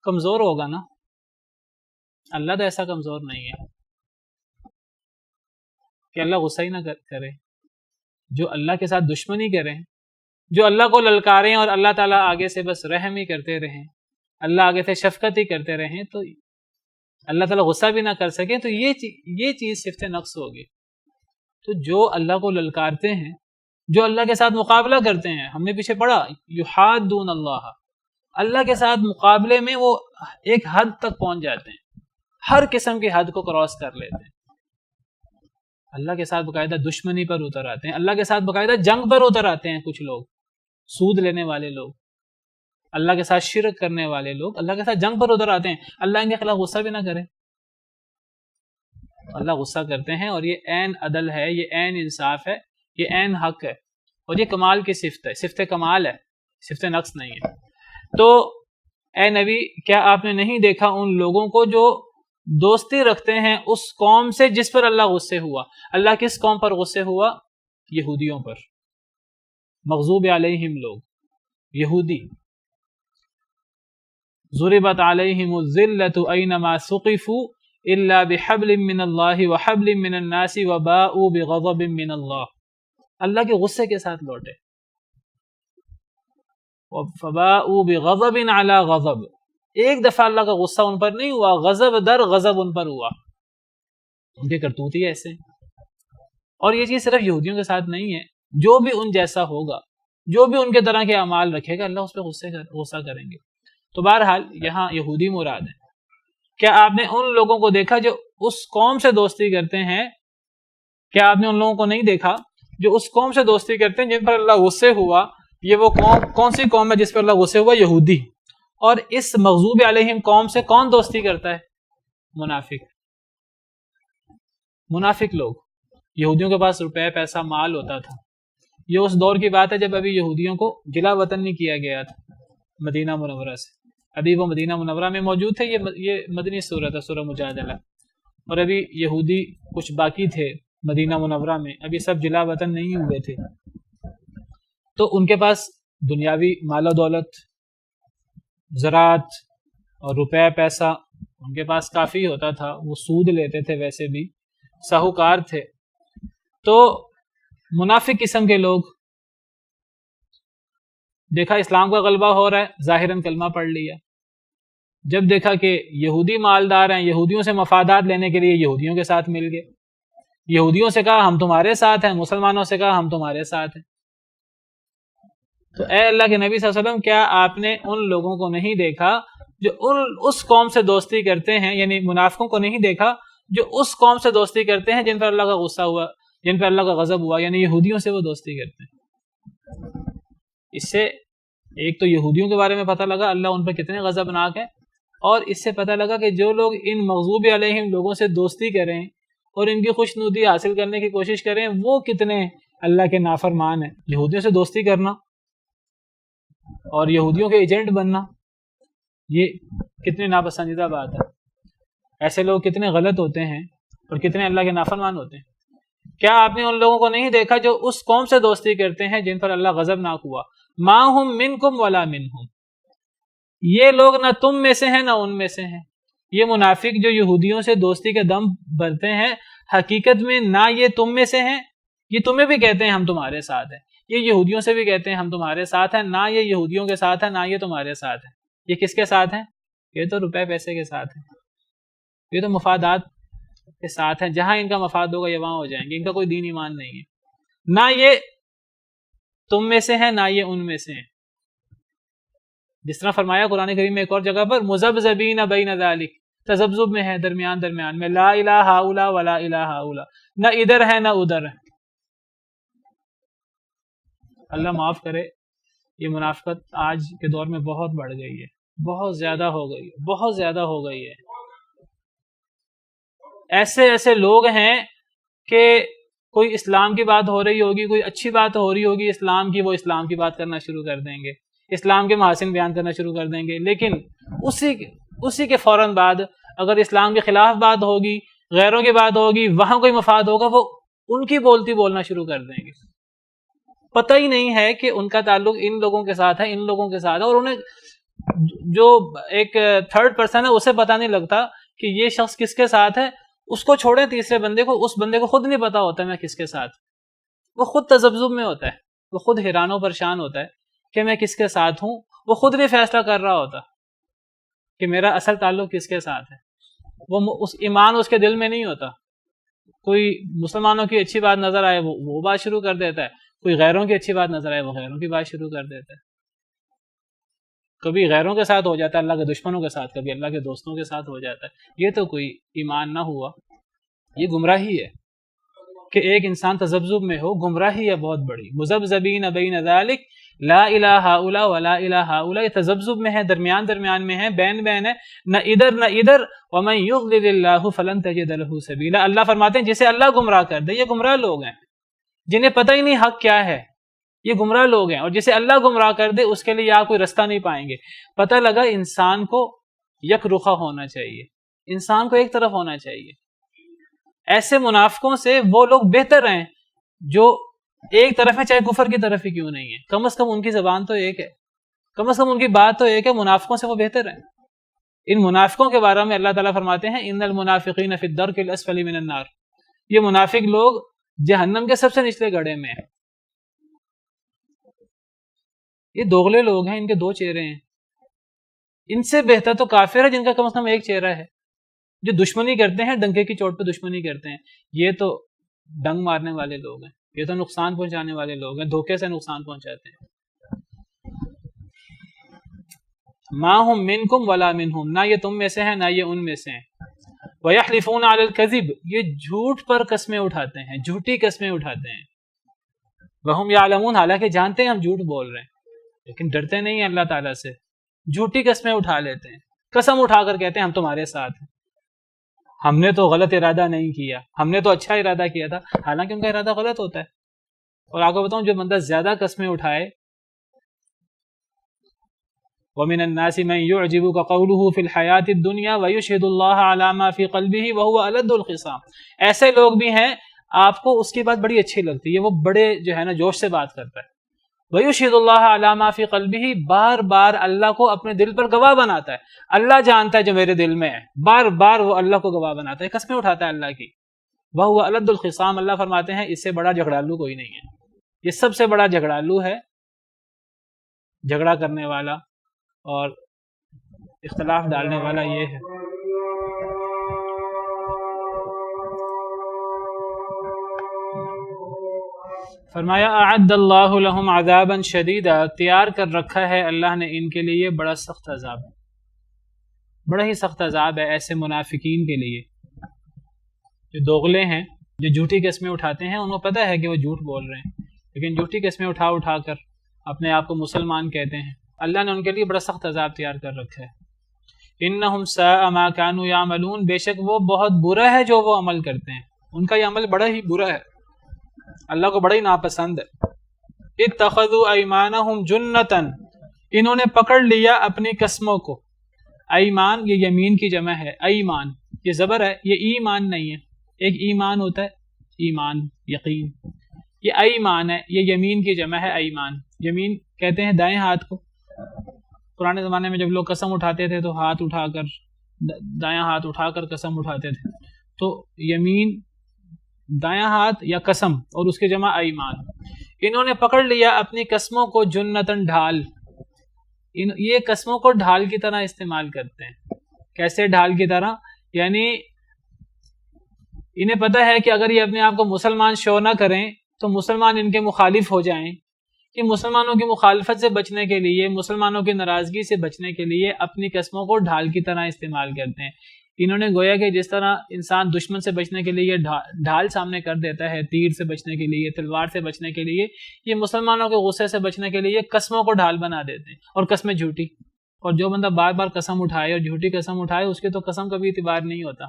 کمزور ہوگا نا۔ اللہ تو ایسا کمزور نہیں ہے کہ اللہ غصہ ہی نہ کرے۔ جو اللہ کے ساتھ دشمنی کریں، جو اللہ کو للکاریں اور اللہ تعالیٰ آگے سے بس رحم ہی کرتے رہیں، اللہ آگے سے شفقت ہی کرتے رہیں، تو اللہ تعالیٰ غصہ بھی نہ کر سکے، تو یہ چیز صفت نقص ہوگی۔ تو جو اللہ کو للکارتے ہیں، جو اللہ کے ساتھ مقابلہ کرتے ہیں، ہم نے پیچھے پڑھا یحادون اللہ کے ساتھ مقابلے میں وہ ایک حد تک پہنچ جاتے ہیں، ہر قسم کی حد کو کراس کر لیتے ہیں، اللہ کے ساتھ باقاعدہ دشمنی پر اتر آتے ہیں، اللہ کے ساتھ باقاعدہ جنگ پر اتر آتے ہیں۔ کچھ لوگ سود لینے والے لوگ، اللہ کے ساتھ شرک کرنے والے لوگ اللہ کے ساتھ جنگ پر اتر آتے ہیں، اللہ ان کے خلاف غصہ بھی نہ کرے، اللہ غصہ کرتے ہیں، اور یہ عین عدل ہے، یہ عین انصاف ہے، یہ عین حق ہے، اور یہ کمال کی صفت ہے، صفت کمال ہے، صفت نقص نہیں ہے۔ تو اے نبی، کیا آپ نے نہیں دیکھا ان لوگوں کو جو دوستی رکھتے ہیں اس قوم سے جس پر اللہ غصے ہوا؟ اللہ کس قوم پر غصے ہوا؟ یہودیوں پر، مغضوب علیہم لوگ، یہودی۔ ضربت علیہم الذلۃ اینما ثقفوا الا بحبل من اللہ وحبل من الناس وباؤوا بغضب من اللہ کے غصے کے ساتھ لوٹے، فباؤوا بغضب علی غضب، ایک دفعہ اللہ کا غصہ ان پر نہیں ہوا، غضب در غضب ان پر ہوا۔ ان کے کرتوت ہی ایسے، اور یہ چیز صرف یہودیوں کے ساتھ نہیں ہے، جو بھی ان جیسا ہوگا، جو بھی ان کے طرح کے اعمال رکھے گا، اللہ اس پہ غصہ کریں گے۔ تو بہرحال یہاں یہودی مراد ہے۔ کیا آپ نے ان لوگوں کو دیکھا جو اس قوم سے دوستی کرتے ہیں؟ کیا آپ نے ان لوگوں کو نہیں دیکھا جو اس قوم سے دوستی کرتے ہیں جن پر اللہ غصے ہوا. یہ وہ قوم کون سی قوم ہے جس پر اللہ غصے ہوا؟ یہودی. اور اس مغضوب علیہم قوم سے کون دوستی کرتا ہے؟ منافق. منافق لوگ. یہودیوں کے پاس روپے پیسہ مال ہوتا تھا. یہ اس دور کی بات ہے جب ابھی یہودیوں کو جلا وطن نہیں کیا گیا تھا مدینہ منورہ سے. ابھی وہ مدینہ منورہ میں موجود تھے. یہ مدنی سورت ہے، سورہ مجادلہ. اور ابھی یہودی کچھ باقی تھے مدینہ منورہ میں، ابھی سب جلا وطن نہیں ہوئے تھے. تو ان کے پاس دنیاوی مال و دولت، زراعت اور روپے پیسہ ان کے پاس کافی ہوتا تھا. وہ سود لیتے تھے، ویسے بھی ساہوکار تھے. تو منافق قسم کے لوگ دیکھا اسلام کا غلبہ ہو رہا ہے، ظاہراً کلمہ پڑھ لیا. جب دیکھا کہ یہودی مالدار ہیں، یہودیوں سے مفادات لینے کے لیے یہودیوں کے ساتھ مل گئے. یہودیوں سے کہا ہم تمہارے ساتھ ہیں، مسلمانوں سے کہا ہم تمہارے ساتھ ہیں. تو اے اللہ کے نبی صلی اللہ علیہ وسلم، کیا آپ نے ان لوگوں کو نہیں دیکھا جو اس قوم سے دوستی کرتے ہیں، یعنی منافقوں کو نہیں دیکھا جو اس قوم سے دوستی کرتے ہیں جن پر اللہ کا غصہ ہوا، جن پر اللہ کا غضب ہوا، یعنی یہودیوں سے وہ دوستی کرتے ہیں. اس سے ایک تو یہودیوں کے بارے میں پتہ لگا اللہ ان پر کتنے غضبناک ہے، اور اس سے پتہ لگا کہ جو لوگ ان مغضوب علیہم لوگوں سے دوستی کریں اور ان کی خوشنودی حاصل کرنے کی کوشش کریں وہ کتنے اللہ کے نافرمان ہیں. یہودیوں سے دوستی کرنا اور یہودیوں کے ایجنٹ بننا یہ کتنی ناپسندیدہ بات ہے. ایسے لوگ کتنے غلط ہوتے ہیں اور کتنے اللہ کے نافرمان ہوتے ہیں. کیا آپ نے ان لوگوں کو نہیں دیکھا جو اس قوم سے دوستی کرتے ہیں جن پر اللہ غضبناک ہوا؟ ما ہم منکم ولا منہم، یہ لوگ نہ تم میں سے ہیں نہ ان میں سے ہیں. یہ منافق جو یہودیوں سے دوستی کے دم بھرتے ہیں حقیقت میں نہ یہ تم میں سے ہیں، یہ تمہیں بھی کہتے ہیں ہم تمہارے ساتھ ہیں، یہ یہودیوں سے بھی کہتے ہیں ہم تمہارے ساتھ ہیں، نہ یہ یہودیوں کے ساتھ ہیں نہ یہ تمہارے ساتھ ہیں. یہ کس کے ساتھ ہیں؟ یہ تو روپے پیسے کے ساتھ ہیں، یہ تو مفادات کے ساتھ ہیں. جہاں ان کا مفاد ہوگا یہ وہاں ہو جائیں گے. ان کا کوئی دین ایمان نہیں ہے. نہ یہ تم میں سے ہیں نہ یہ ان میں سے ہیں. جس طرح فرمایا قرآن کریم میں ایک اور جگہ پر مذبذبین بین ذلک، تذبذب میں ہے درمیان میں، لا الہ ہؤلاء ولا الہ ہؤلاء، نہ ادھر ہے نہ ادھر ہے. اللہ معاف کرے. یہ منافقت آج کے دور میں بہت بڑھ گئی ہے، بہت زیادہ ہو گئی ہے، بہت زیادہ ہو گئی ہے. ایسے لوگ ہیں کہ کوئی اسلام کی بات ہو رہی ہوگی، کوئی اچھی بات ہو رہی ہوگی اسلام کی، وہ اسلام کی بات کرنا شروع کر دیں گے، اسلام کے محاسن بیان کرنا شروع کر دیں گے. لیکن اسی کے فوراً بعد اگر اسلام کے خلاف بات ہوگی، غیروں کی بات ہوگی، وہاں کوئی مفاد ہوگا، وہ ان کی بولتی بولنا شروع کر دیں گے. پتہ ہی نہیں ہے کہ ان کا تعلق ان لوگوں کے ساتھ ہے، ان لوگوں کے ساتھ ہے. اور انہیں جو ایک تھرڈ پرسن ہے اسے پتہ نہیں لگتا کہ یہ شخص کس کے ساتھ ہے. اس کو چھوڑیں تیسرے بندے کو، اس بندے کو خود نہیں پتا ہوتا میں کس کے ساتھ. وہ خود تذبذب میں ہوتا ہے، وہ خود حیران و پریشان ہوتا ہے کہ میں کس کے ساتھ ہوں. وہ خود نہیں فیصلہ کر رہا ہوتا کہ میرا اصل تعلق کس کے ساتھ ہے. وہ اس ایمان اس کے دل میں نہیں ہوتا. کوئی مسلمانوں کی اچھی بات نظر آئے وہ بات شروع کر دیتا ہے، کوئی غیروں کی اچھی بات نظر آئے وہ غیروں کی بات شروع کر دیتا ہے. کبھی غیروں کے ساتھ ہو جاتا ہے، اللہ کے دشمنوں کے ساتھ، کبھی اللہ کے دوستوں کے ساتھ ہو جاتا ہے. یہ تو کوئی ایمان نہ ہوا، یہ گمراہی ہے کہ ایک انسان تذبذب میں ہو. گمراہی ہے بہت بڑی. مذبذبین بین ذلک لا الہ ہؤلاء ولا الہ ہؤلاء، یہ تذبذب میں ہے، درمیان میں ہے، بین ہے، نہ ادھر نہ ادھر. ومن یضلل اللہ فلن تجد له سبیلا. اللہ فرماتے ہیں جسے اللہ گمراہ کر دے، یہ گمراہ لوگ ہیں جنہیں پتہ ہی نہیں حق کیا ہے، یہ گمراہ لوگ ہیں. اور جسے اللہ گمراہ کر دے اس کے لیے آپ کوئی رستہ نہیں پائیں گے. پتہ لگا انسان کو یک رخا ہونا چاہیے، انسان کو ایک طرف ہونا چاہیے. ایسے منافقوں سے وہ لوگ بہتر ہیں جو ایک طرف ہے، چاہے کفر کی طرف ہی کیوں نہیں ہے. کم از کم ان کی زبان تو ایک ہے، کم از کم ان کی بات تو ایک ہے. منافقوں سے وہ بہتر ہیں. ان منافقوں کے بارے میں اللہ تعالیٰ فرماتے ہیں ان المنافقین فی الدرک الاسفل من النار. یہ منافق لوگ جہنم کے سب سے نچلے گڑھے میں ہیں. یہ دوغلے لوگ ہیں، ان کے دو چہرے ہیں. ان سے بہتر تو کافر ہے جن کا کم از کم ایک چہرہ ہے، جو دشمنی کرتے ہیں، ڈنکے کی چوٹ پہ دشمنی کرتے ہیں. یہ تو ڈنگ مارنے والے لوگ ہیں، یہ تو نقصان پہنچانے والے لوگ ہیں، دھوکے سے نقصان پہنچاتے ہیں. ما ہم منکم ولا منہم، نہ یہ تم میں سے ہیں نہ یہ ان میں سے ہیں. وَيَحْلِفُونَ عَلَى الْكَذِبِ، یہ جھوٹ پر قسمیں اٹھاتے ہیں، جھوٹی قسمیں اٹھاتے ہیں. وہم یعلمون، حالانکہ جانتے ہیں ہم جھوٹ بول رہے ہیں، لیکن ڈرتے نہیں ہیں اللہ تعالیٰ سے، جھوٹی قسمیں اٹھا لیتے ہیں، قسم اٹھا کر کہتے ہیں ہم تمہارے ساتھ ہیں، ہم نے تو غلط ارادہ نہیں کیا، ہم نے تو اچھا ارادہ کیا تھا، حالانکہ ان کا ارادہ غلط ہوتا ہے۔ اور آپ کو بتاؤں، جو بندہ زیادہ قسمیں اٹھائے، وَمِنَ النَّاسِ مَن يُعْجِبُكَ قَوْلُهُ فِي الْحَيَاةِ الدُّنْيَا وَيُشْهِدُ اللَّهَ عَلَى مَا فِي قَلْبِهِ وَهُوَ أَلَدُّ الْخِصَامِ، ایسے لوگ بھی ہیں آپ کو اس کی بات بڑی اچھی لگتی ہے، وہ بڑے جو ہے نا جوش سے بات کرتا ہے، وَيُشْهِدُ اللَّهَ عَلَى مَا فِي قَلْبِهِ، بار بار اللہ کو اپنے دل پر گواہ بناتا ہے، اللہ جانتا ہے جو میرے دل میں ہے، بار بار وہ اللہ کو گواہ بناتا ہے، قسمیں اٹھاتا ہے اللہ کی۔ وَهُوَ أَلَدُّ الْخِصَامِ، اللہ فرماتے ہیں اس سے بڑا جھگڑالو کوئی نہیں ہے، یہ سب سے بڑا جھگڑالو ہے، جھگڑا کرنے والا اور اختلاف ڈالنے والا یہ ہے۔ فرمایا اعد اللہ لہم عذابا شدیدا، تیار کر رکھا ہے اللہ نے ان کے لیے بڑا سخت عذاب، بڑا ہی سخت عذاب ہے ایسے منافقین کے لیے جو دوغلے ہیں، جو جھوٹی قسمیں اٹھاتے ہیں، ان کو پتہ ہے کہ وہ جھوٹ بول رہے ہیں، لیکن جھوٹی قسمیں اٹھا اٹھا کر اپنے آپ کو مسلمان کہتے ہیں، اللہ نے ان کے لیے بڑا سخت عذاب تیار کر رکھا ہے۔ انہم ساء ما کانوا یعملون، بے شک وہ بہت برا ہے جو وہ عمل کرتے ہیں، ان کا یہ عمل بڑا ہی برا ہے، اللہ کو بڑا ہی ناپسند ہے۔ اتخذوا ایمانہم جنتا، انہوں نے پکڑ لیا اپنی قسموں کو، ایمان یہ یمین کی جمع ہے، ایمان یہ زبر ہے، یہ ایمان نہیں ہے، ایک ایمان ہوتا ہے ایمان یقین، یہ ایمان ہے، یہ یمین کی جمع ہے، ایمان، یمین کہتے ہیں دائیں ہاتھ کو۔ پرانے زمانے میں جب لوگ قسم اٹھاتے تھے تو ہاتھ اٹھا کر، دایاں ہاتھ اٹھا کر قسم اٹھاتے تھے، تو یمین دایاں ہاتھ یا قسم، اور اس کے جمع ایمان۔ انہوں نے پکڑ لیا اپنی قسموں کو جنتاً ڈھال، یہ قسموں کو ڈھال کی طرح استعمال کرتے ہیں۔ کیسے ڈھال کی طرح؟ یعنی انہیں پتہ ہے کہ اگر یہ اپنے آپ کو مسلمان شو نہ کریں تو مسلمان ان کے مخالف ہو جائیں، کہ مسلمانوں کی مخالفت سے بچنے کے لیے، مسلمانوں کی ناراضگی سے بچنے کے لیے اپنی قسموں کو ڈھال کی طرح استعمال کرتے ہیں۔ انہوں نے گویا کہ جس طرح انسان دشمن سے بچنے کے لیے ڈھال سامنے کر دیتا ہے، تیر سے بچنے کے لیے، تلوار سے بچنے کے لیے، یہ مسلمانوں کے غصے سے بچنے کے لیے قسموں کو ڈھال بنا دیتے ہیں، اور قسمیں جھوٹی۔ اور جو بندہ بار بار قسم اٹھائے اور جھوٹی قسم اٹھائے، اس کے تو قسم کا بھی اعتبار نہیں ہوتا۔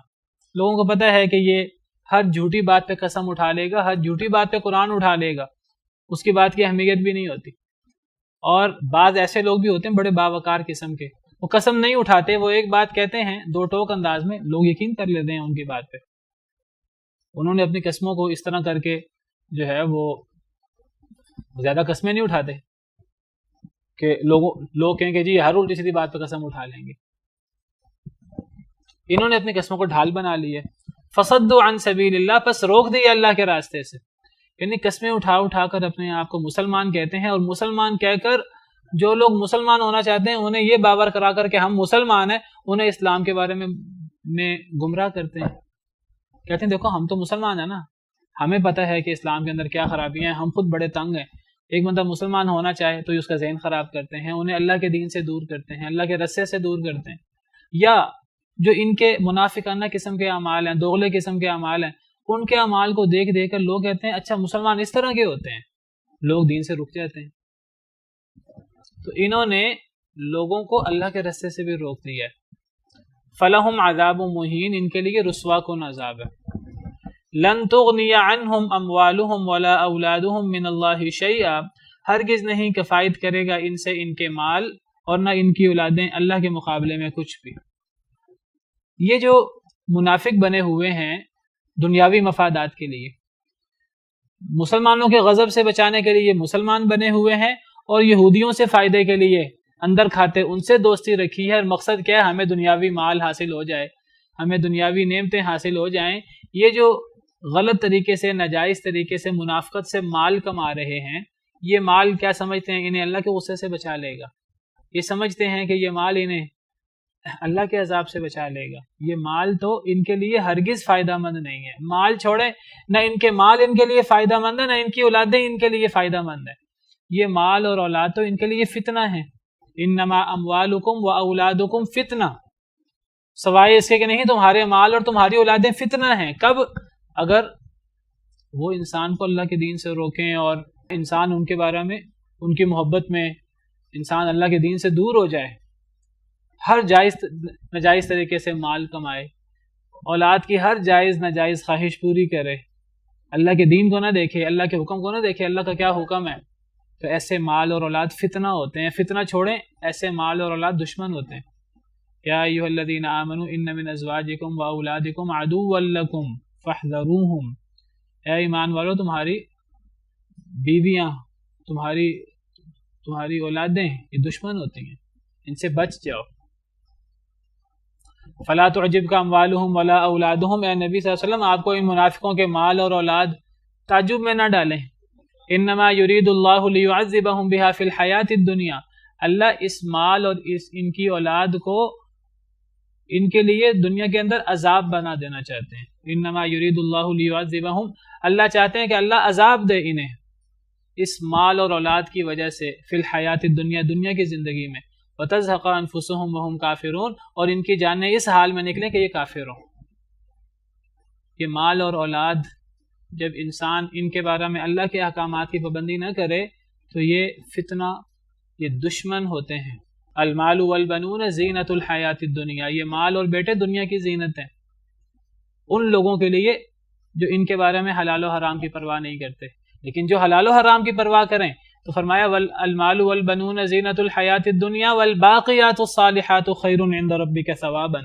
لوگوں کو پتہ ہے کہ یہ ہر جھوٹی بات پہ قسم اٹھا لے گا، ہر جھوٹی بات پہ قرآن اٹھا لے گا، اس کی بات کی اہمیت بھی نہیں ہوتی۔ اور بعض ایسے لوگ بھی ہوتے ہیں بڑے باوقار قسم کے، وہ قسم نہیں اٹھاتے، وہ ایک بات کہتے ہیں دو ٹوک انداز میں، لوگ یقین کر لیتے ہیں ان کی بات پہ۔ انہوں نے اپنی قسموں کو اس طرح کر کے جو ہے وہ زیادہ قسمیں نہیں اٹھاتے کہ لوگ کہیں کہ جی ہر الٹی سیدھی بات پہ قسم اٹھا لیں گے۔ انہوں نے اپنی قسموں کو ڈھال بنا لی ہے۔ فصدوا عن سبیل اللہ، پس روک دی اللہ کے راستے سے، یعنی قسمیں اٹھا اٹھا کر اپنے آپ کو مسلمان کہتے ہیں، اور مسلمان کہہ کر جو لوگ مسلمان ہونا چاہتے ہیں انہیں یہ باور کرا کر کہ ہم مسلمان ہیں، انہیں اسلام کے بارے میں گمراہ کرتے ہیں، کہتے ہیں دیکھو ہم تو مسلمان ہیں نا، ہمیں پتہ ہے کہ اسلام کے اندر کیا خرابیاں ہیں، ہم خود بڑے تنگ ہیں۔ ایک بندہ مسلمان ہونا چاہے تو اس کا ذہن خراب کرتے ہیں، انہیں اللہ کے دین سے دور کرتے ہیں، اللہ کے رسے سے دور کرتے ہیں۔ یا جو ان کے منافقانہ قسم کے اعمال ہیں، دوغلے قسم کے اعمال ہیں، ان کے اعمال کو دیکھ دیکھ کر لوگ کہتے ہیں اچھا مسلمان اس طرح کے ہوتے ہیں، لوگ دین سے رک جاتے ہیں۔ تو انہوں نے لوگوں کو اللہ کے رستے سے بھی روک دیا ہے۔ فَلَهُمْ عَذَابٌ مُهِينٌ، ان کے لیے رسوا کن عذاب ہے۔ لَن تُغْنِيَ عَنْهُمْ أَمْوَالُهُمْ وَلَا أَوْلَادُهُمْ مِنَ اللَّهِ شَيْئًا، ہرگز نہیں کفایت کرے گا ان سے ان کے مال اور نہ ان کی اولادیں اللہ کے مقابلے میں کچھ بھی۔ یہ جو منافق بنے ہوئے ہیں دنیاوی مفادات کے لیے، مسلمانوں کے غضب سے بچانے کے لیے مسلمان بنے ہوئے ہیں، اور یہودیوں سے فائدے کے لیے اندر کھاتے ان سے دوستی رکھی ہے، اور مقصد کیا ہے؟ ہمیں دنیاوی مال حاصل ہو جائے، ہمیں دنیاوی نعمتیں حاصل ہو جائیں۔ یہ جو غلط طریقے سے، ناجائز طریقے سے، منافقت سے مال کما رہے ہیں، یہ مال کیا سمجھتے ہیں؟ انہیں اللہ کے غصے سے بچا لے گا۔ یہ سمجھتے ہیں کہ یہ مال انہیں اللہ کے عذاب سے بچا لے گا۔ یہ مال تو ان کے لیے ہرگز فائدہ مند نہیں ہے۔ مال چھوڑیں، نہ ان کے مال ان کے لیے فائدہ مند ہے، نہ ان کی اولادیں ان کے لیے فائدہ مند ہے۔ یہ مال اور اولاد تو ان کے لیے فتنہ ہے۔ انما اموالکم و اولادکم فتنہ، سوائے اس کے کہ نہیں تمہارے مال اور تمہاری اولادیں فتنہ ہیں۔ کب؟ اگر وہ انسان کو اللہ کے دین سے روکیں اور انسان ان کے بارے میں، ان کی محبت میں انسان اللہ کے دین سے دور ہو جائے، ہر جائز ناجائز طریقے سے مال کمائے، اولاد کی ہر جائز ناجائز خواہش پوری کرے، اللہ کے دین کو نہ دیکھے، اللہ کے حکم کو نہ دیکھے، اللہ کا کیا حکم ہے، تو ایسے مال اور اولاد فتنہ ہوتے ہیں۔ فتنہ چھوڑیں، ایسے مال اور اولاد دشمن ہوتے ہیں۔ یا ایھا الذین آمنوا ان من ازواجکم واولادکم عدوا لکم فاحذروہم، اے ایمان والو تمہاری بیویاں، تمہاری اولادیں یہ دشمن ہوتی ہیں، ان سے بچ جاؤ۔ فلا تعجبک اموالہم ولا اولادہم، اے نبی صلی اللہ علیہ وسلم آپ کو ان منافقوں کے مال اور اولاد تعجب میں نہ ڈالیں۔ انما یرید اللہ لیعذبہم بہا فی الحیات الدنیا، اللہ اس مال اور ان کی اولاد کو ان کے لیے دنیا کے اندر عذاب بنا دینا چاہتے ہیں۔ انما یرید اللہ لیعذبہم، اللہ چاہتے ہیں کہ اللہ عذاب دے انہیں اس مال اور اولاد کی وجہ سے، فی الحیات الدنیا، دنیا کی زندگی میں، وتزہق انفسہم وہم کافرون، اور ان کی جانیں اس حال میں نکلیں کہ یہ کافر ہوں۔ یہ مال اور اولاد جب انسان ان کے بارے میں اللہ کے احکامات کی پابندی نہ کرے تو یہ فتنہ، یہ دشمن ہوتے ہیں۔ المال والبنون زینت الحیات الدنیا، یہ مال اور بیٹے دنیا کی زینت ہیں ان لوگوں کے لیے جو ان کے بارے میں حلال و حرام کی پرواہ نہیں کرتے۔ لیکن جو حلال و حرام کی پرواہ کریں تو فرمایا المال والبنون زینت الحیات الدنیا والباقیات الصالحات خیر عند ربک ثوابا،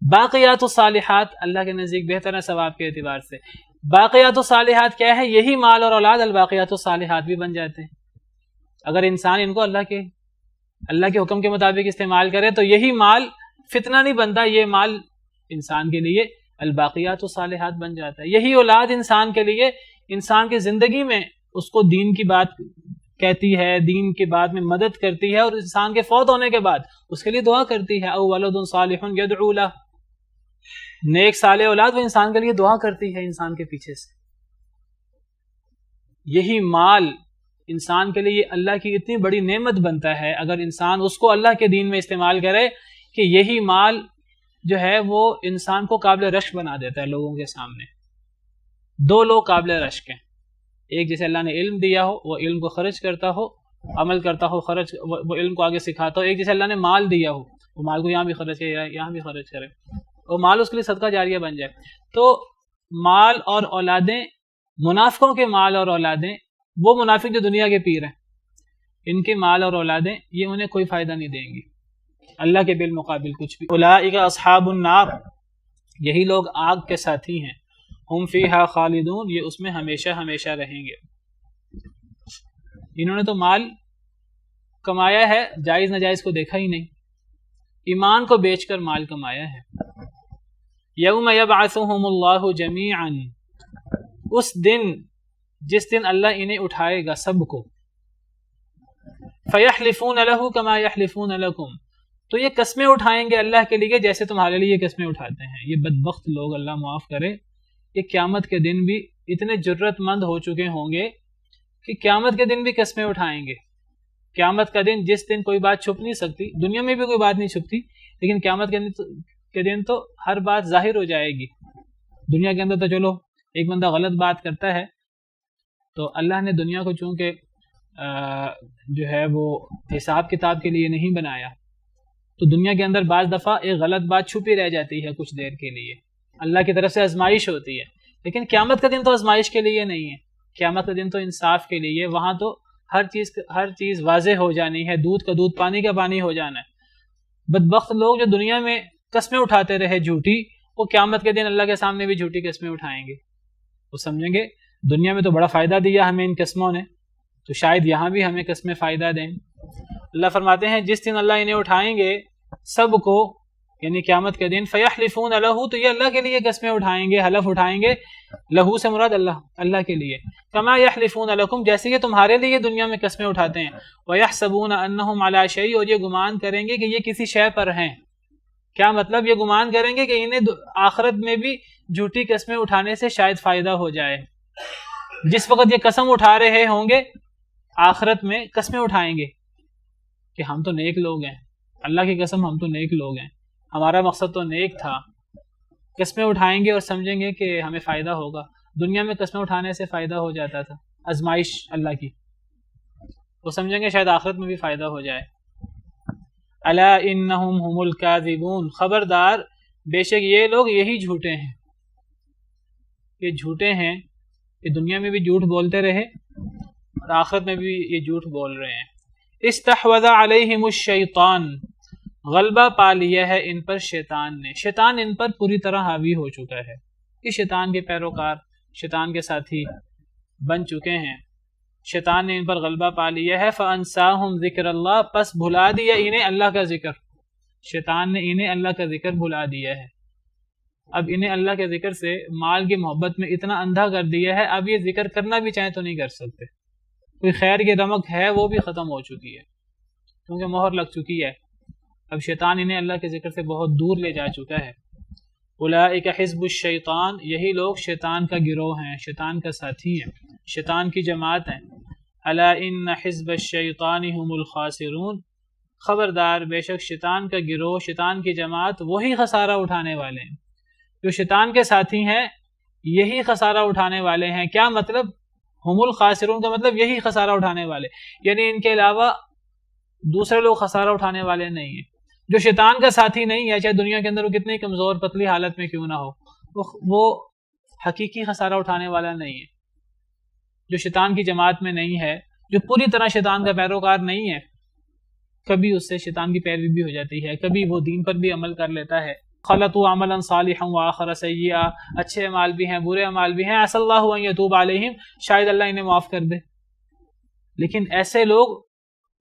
باقیات الصالحات اللہ کے نزدیک بہتر ہے ثواب کے اعتبار سے۔ باقیات الصالحات کیا ہے؟ یہی مال اور اولاد الباقیات الصالحات بھی بن جاتے ہیں اگر انسان ان کو اللہ کے حکم کے مطابق استعمال کرے، تو یہی مال فتنہ نہیں بنتا، یہ مال انسان کے لیے الباقیات الصالحات بن جاتا ہے۔ یہی اولاد انسان کے لیے، انسان کی زندگی میں اس کو دین کی بات کہتی ہے، دین کی بات میں مدد کرتی ہے، اور انسان کے فوت ہونے کے بعد اس کے لیے دعا کرتی ہے۔ او ولد صالح یدعو لہ، نیک صالح اولاد وہ انسان کے لیے دعا کرتی ہے انسان کے پیچھے سے۔ یہی مال انسان کے لیے اللہ کی اتنی بڑی نعمت بنتا ہے اگر انسان اس کو اللہ کے دین میں استعمال کرے کہ یہی مال جو ہے وہ انسان کو قابل رشک بنا دیتا ہے لوگوں کے سامنے۔ دو لوگ قابل رشک ہیں، ایک جسے اللہ نے علم دیا ہو، وہ علم کو خرچ کرتا ہو، عمل کرتا ہو، وہ علم کو آگے سکھاتا ہو، ایک جسے اللہ نے مال دیا ہو، وہ مال کو یہاں بھی خرچ کرے، یہاں بھی خرچ کرے، وہ مال اس کے لیے صدقہ جاریہ بن جائے۔ تو مال اور اولادیں، منافقوں کے مال اور اولادیں، وہ منافق جو دنیا کے پیر ہیں، ان کے مال اور اولادیں یہ انہیں کوئی فائدہ نہیں دیں گی اللہ کے بالمقابل کچھ بھی۔ اولئک اصحاب النار، یہی لوگ آگ کے ساتھی ہیں، ہم فیہا خالدون، یہ اس میں ہمیشہ ہمیشہ رہیں گے۔ انہوں نے تو مال کمایا ہے، جائز ناجائز کو دیکھا ہی نہیں، ایمان کو بیچ کر مال کمایا ہے۔ یوم یبعثہم اللہ جمیعا، اس دن جس دن اللہ انہیں اٹھائے گا سب کو، فیحلفون لہ کما یحلفون لکم، تو یہ قسمیں اٹھائیں گے اللہ کے لیے جیسے تمہارے لیے یہ قسمیں اٹھاتے ہیں۔ یہ بدبخت لوگ، اللہ معاف کرے، یہ قیامت کے دن بھی اتنے جرت مند ہو چکے ہوں گے کہ قیامت کے دن بھی قسمیں اٹھائیں گے۔ قیامت کا دن جس دن کوئی بات چھپ نہیں سکتی، دنیا میں بھی کوئی بات نہیں چھپتی، لیکن قیامت کے دن تو ہر بات ظاہر ہو جائے گی۔ دنیا کے اندر تو چلو ایک بندہ غلط بات کرتا ہے تو اللہ نے دنیا کو چونکہ جو ہے وہ حساب کتاب کے لیے نہیں بنایا، تو دنیا کے اندر بعض دفعہ ایک غلط بات چھپی رہ جاتی ہے کچھ دیر کے لیے، اللہ کی طرف سے آزمائش ہوتی ہے۔ لیکن قیامت کا دن تو آزمائش کے لیے نہیں ہے، قیامت کا دن تو انصاف کے لیے، وہاں تو ہر چیز واضح ہو جانی ہے، دودھ کا دودھ پانی کا پانی ہو جانا ہے۔ بدبخت لوگ جو دنیا میں قسمیں اٹھاتے رہے جھوٹی، وہ قیامت کے دن اللہ کے سامنے بھی جھوٹی قسمیں اٹھائیں گے۔ وہ سمجھیں گے دنیا میں تو بڑا فائدہ دیا ہمیں ان قسموں نے، تو شاید یہاں بھی ہمیں قسمیں فائدہ دیں۔ اللہ فرماتے ہیں جس دن اللہ انہیں اٹھائیں گے سب کو، یعنی قیامت کے دن، فیحلفون لہ، تو یہ اللہ کے لیے قسمیں اٹھائیں گے، حلف اٹھائیں گے، لہو سے مراد اللہ کے لیے، کما یحلفون لکم، جیسے کہ تمہارے لیے دنیا میں قسمیں اٹھاتے ہیں، ویحسبون انہم علی شیء، اور یہ گمان کریں گے کہ یہ کسی شے پر ہیں۔ کیا مطلب؟ یہ گمان کریں گے کہ انہیں آخرت میں بھی جھوٹی قسمیں اٹھانے سے شاید فائدہ ہو جائے۔ جس وقت یہ قسم اٹھا رہے ہوں گے آخرت میں قسمیں اٹھائیں گے کہ ہم تو نیک لوگ ہیں، اللہ کی قسم ہم تو نیک لوگ ہیں، ہمارا مقصد تو نیک تھا، قسمیں اٹھائیں گے اور سمجھیں گے کہ ہمیں فائدہ ہوگا۔ دنیا میں قسمیں اٹھانے سے فائدہ ہو جاتا تھا، آزمائش اللہ کی، وہ سمجھیں گے شاید آخرت میں بھی فائدہ ہو جائے۔ الا انہم هم الکاذبون، خبردار بے شک یہ لوگ یہی جھوٹے ہیں، یہ جھوٹے ہیں، یہ دنیا میں بھی جھوٹ بولتے رہے اور آخرت میں بھی یہ جھوٹ بول رہے ہیں۔ استحوذ علیہم الشیطان، غلبہ پا لیا ہے ان پر شیطان نے، شیطان ان پر پوری طرح حاوی ہو چکا ہے، یہ شیطان کے پیروکار، شیطان کے ساتھی بن چکے ہیں، شیطان نے ان پر غلبہ پا لیا ہے۔ فانساہم ذکر اللہ، پس بھلا دیا انہیں اللہ کا ذکر، شیطان نے انہیں اللہ کا ذکر بھلا دیا ہے، اب انہیں اللہ کے ذکر سے مال کی محبت میں اتنا اندھا کر دیا ہے، اب یہ ذکر کرنا بھی چاہیں تو نہیں کر سکتے، کوئی خیر کی رمق ہے وہ بھی ختم ہو چکی ہے کیونکہ مہر لگ چکی ہے، اب شیطان انہیں اللہ کے ذکر سے بہت دور لے جا چکا ہے۔ اولئک حزب الشیطان، یہی لوگ شیطان کا گروہ ہیں، شیطان کا ساتھی ہیں، شیطان کی جماعت ہیں۔ الا ان حزب الشیطان هم الخاسرون، خبردار بے شک شیطان کا گروہ، شیطان کی جماعت وہی خسارہ اٹھانے والے ہیں، جو شیطان کے ساتھی ہیں یہی خسارہ اٹھانے والے ہیں۔ کیا مطلب؟ هم الخاسرون کا مطلب یہی خسارہ اٹھانے والے، یعنی ان کے علاوہ دوسرے لوگ خسارہ اٹھانے والے نہیں ہیں۔ جو شیطان کا ساتھی نہیں ہے، چاہے دنیا کے اندر وہ کتنی کمزور پتلی حالت میں کیوں نہ ہو، وہ حقیقی خسارہ اٹھانے والا نہیں ہے۔ جو شیطان کی جماعت میں نہیں ہے، جو پوری طرح شیطان کا پیروکار نہیں ہے، کبھی اس سے شیطان کی پیروی بھی ہو جاتی ہے، کبھی وہ دین پر بھی عمل کر لیتا ہے۔ خلطوا عملا صالحا وآخر سیئا، اچھے اعمال بھی ہیں برے اعمال بھی ہیں، عسى اللہ ان یتوب علیہم، شاید اللہ انہیں معاف کر دے۔ لیکن ایسے لوگ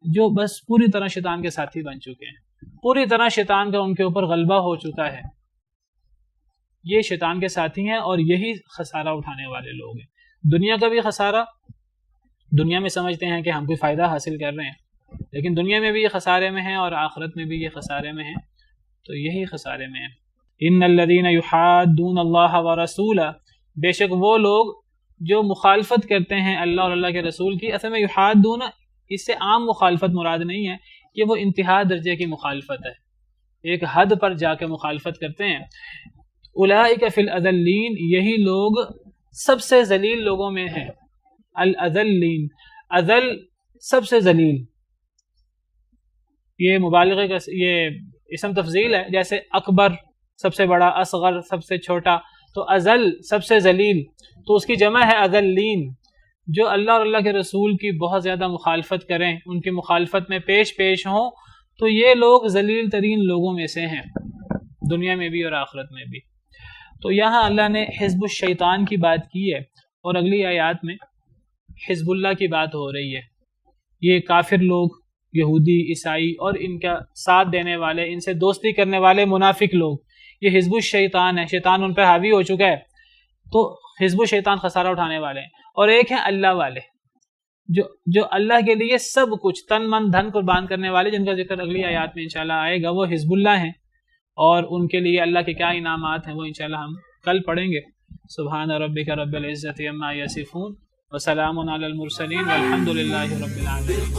جو بس پوری طرح شیطان کے ساتھی بن چکے ہیں، پوری طرح شیطان کا ان کے اوپر غلبہ ہو چکا ہے، یہ شیطان کے ساتھی ہیں اور یہی خسارہ اٹھانے والے لوگ ہیں۔ دنیا کا بھی خسارہ، دنیا میں سمجھتے ہیں کہ ہم کوئی فائدہ حاصل کر رہے ہیں، لیکن دنیا میں بھی یہ خسارے میں ہیں اور آخرت میں بھی یہ خسارے میں ہیں، تو یہی خسارے میں ہیں۔ ان الذین یحادون اللہ ورسولہ، بے شک وہ لوگ جو مخالفت کرتے ہیں اللہ اور اللہ کے رسول کی، اصل میں یحادون اس سے عام مخالفت مراد نہیں ہے، کہ وہ انتہا درجے کی مخالفت ہے، ایک حد پر جا کے مخالفت کرتے ہیں۔ اولئک فی الاذلین، یہی لوگ سب سے ذلیل لوگوں میں ہیں۔ الاذلین، اذل سب سے ذلیل، یہ مبالغے کا یہ اسم تفضیل ہے، جیسے اکبر سب سے بڑا، اصغر سب سے چھوٹا، تو اذل سب سے ذلیل، تو اس کی جمع ہے اذلین، جو اللہ اور اللہ کے رسول کی بہت زیادہ مخالفت کریں، ان کی مخالفت میں پیش ہوں، تو یہ لوگ ذلیل ترین لوگوں میں سے ہیں، دنیا میں بھی اور آخرت میں بھی۔ تو یہاں اللہ نے حزب الشیطان کی بات کی ہے، اور اگلی آیات میں حزب اللہ کی بات ہو رہی ہے۔ یہ کافر لوگ، یہودی، عیسائی اور ان کا ساتھ دینے والے، ان سے دوستی کرنے والے منافق لوگ، یہ حزب الشیطان ہے، شیطان ان پہ حاوی ہو چکا ہے، تو حزب الشیطان خسارہ اٹھانے والے ہیں۔ اور ایک ہیں اللہ والے، جو اللہ کے لیے سب کچھ تن من دھن قربان کرنے والے، جن کا ذکر اگلی آیات میں انشاءاللہ آئے گا، وہ حزب اللہ ہیں، اور ان کے لیے اللہ کے کیا انعامات ہیں وہ انشاءاللہ ہم کل پڑھیں گے۔ سبحان ربک رب العزت عما یصفون وسلام علی المرسلین والحمد للہ رب العالمین۔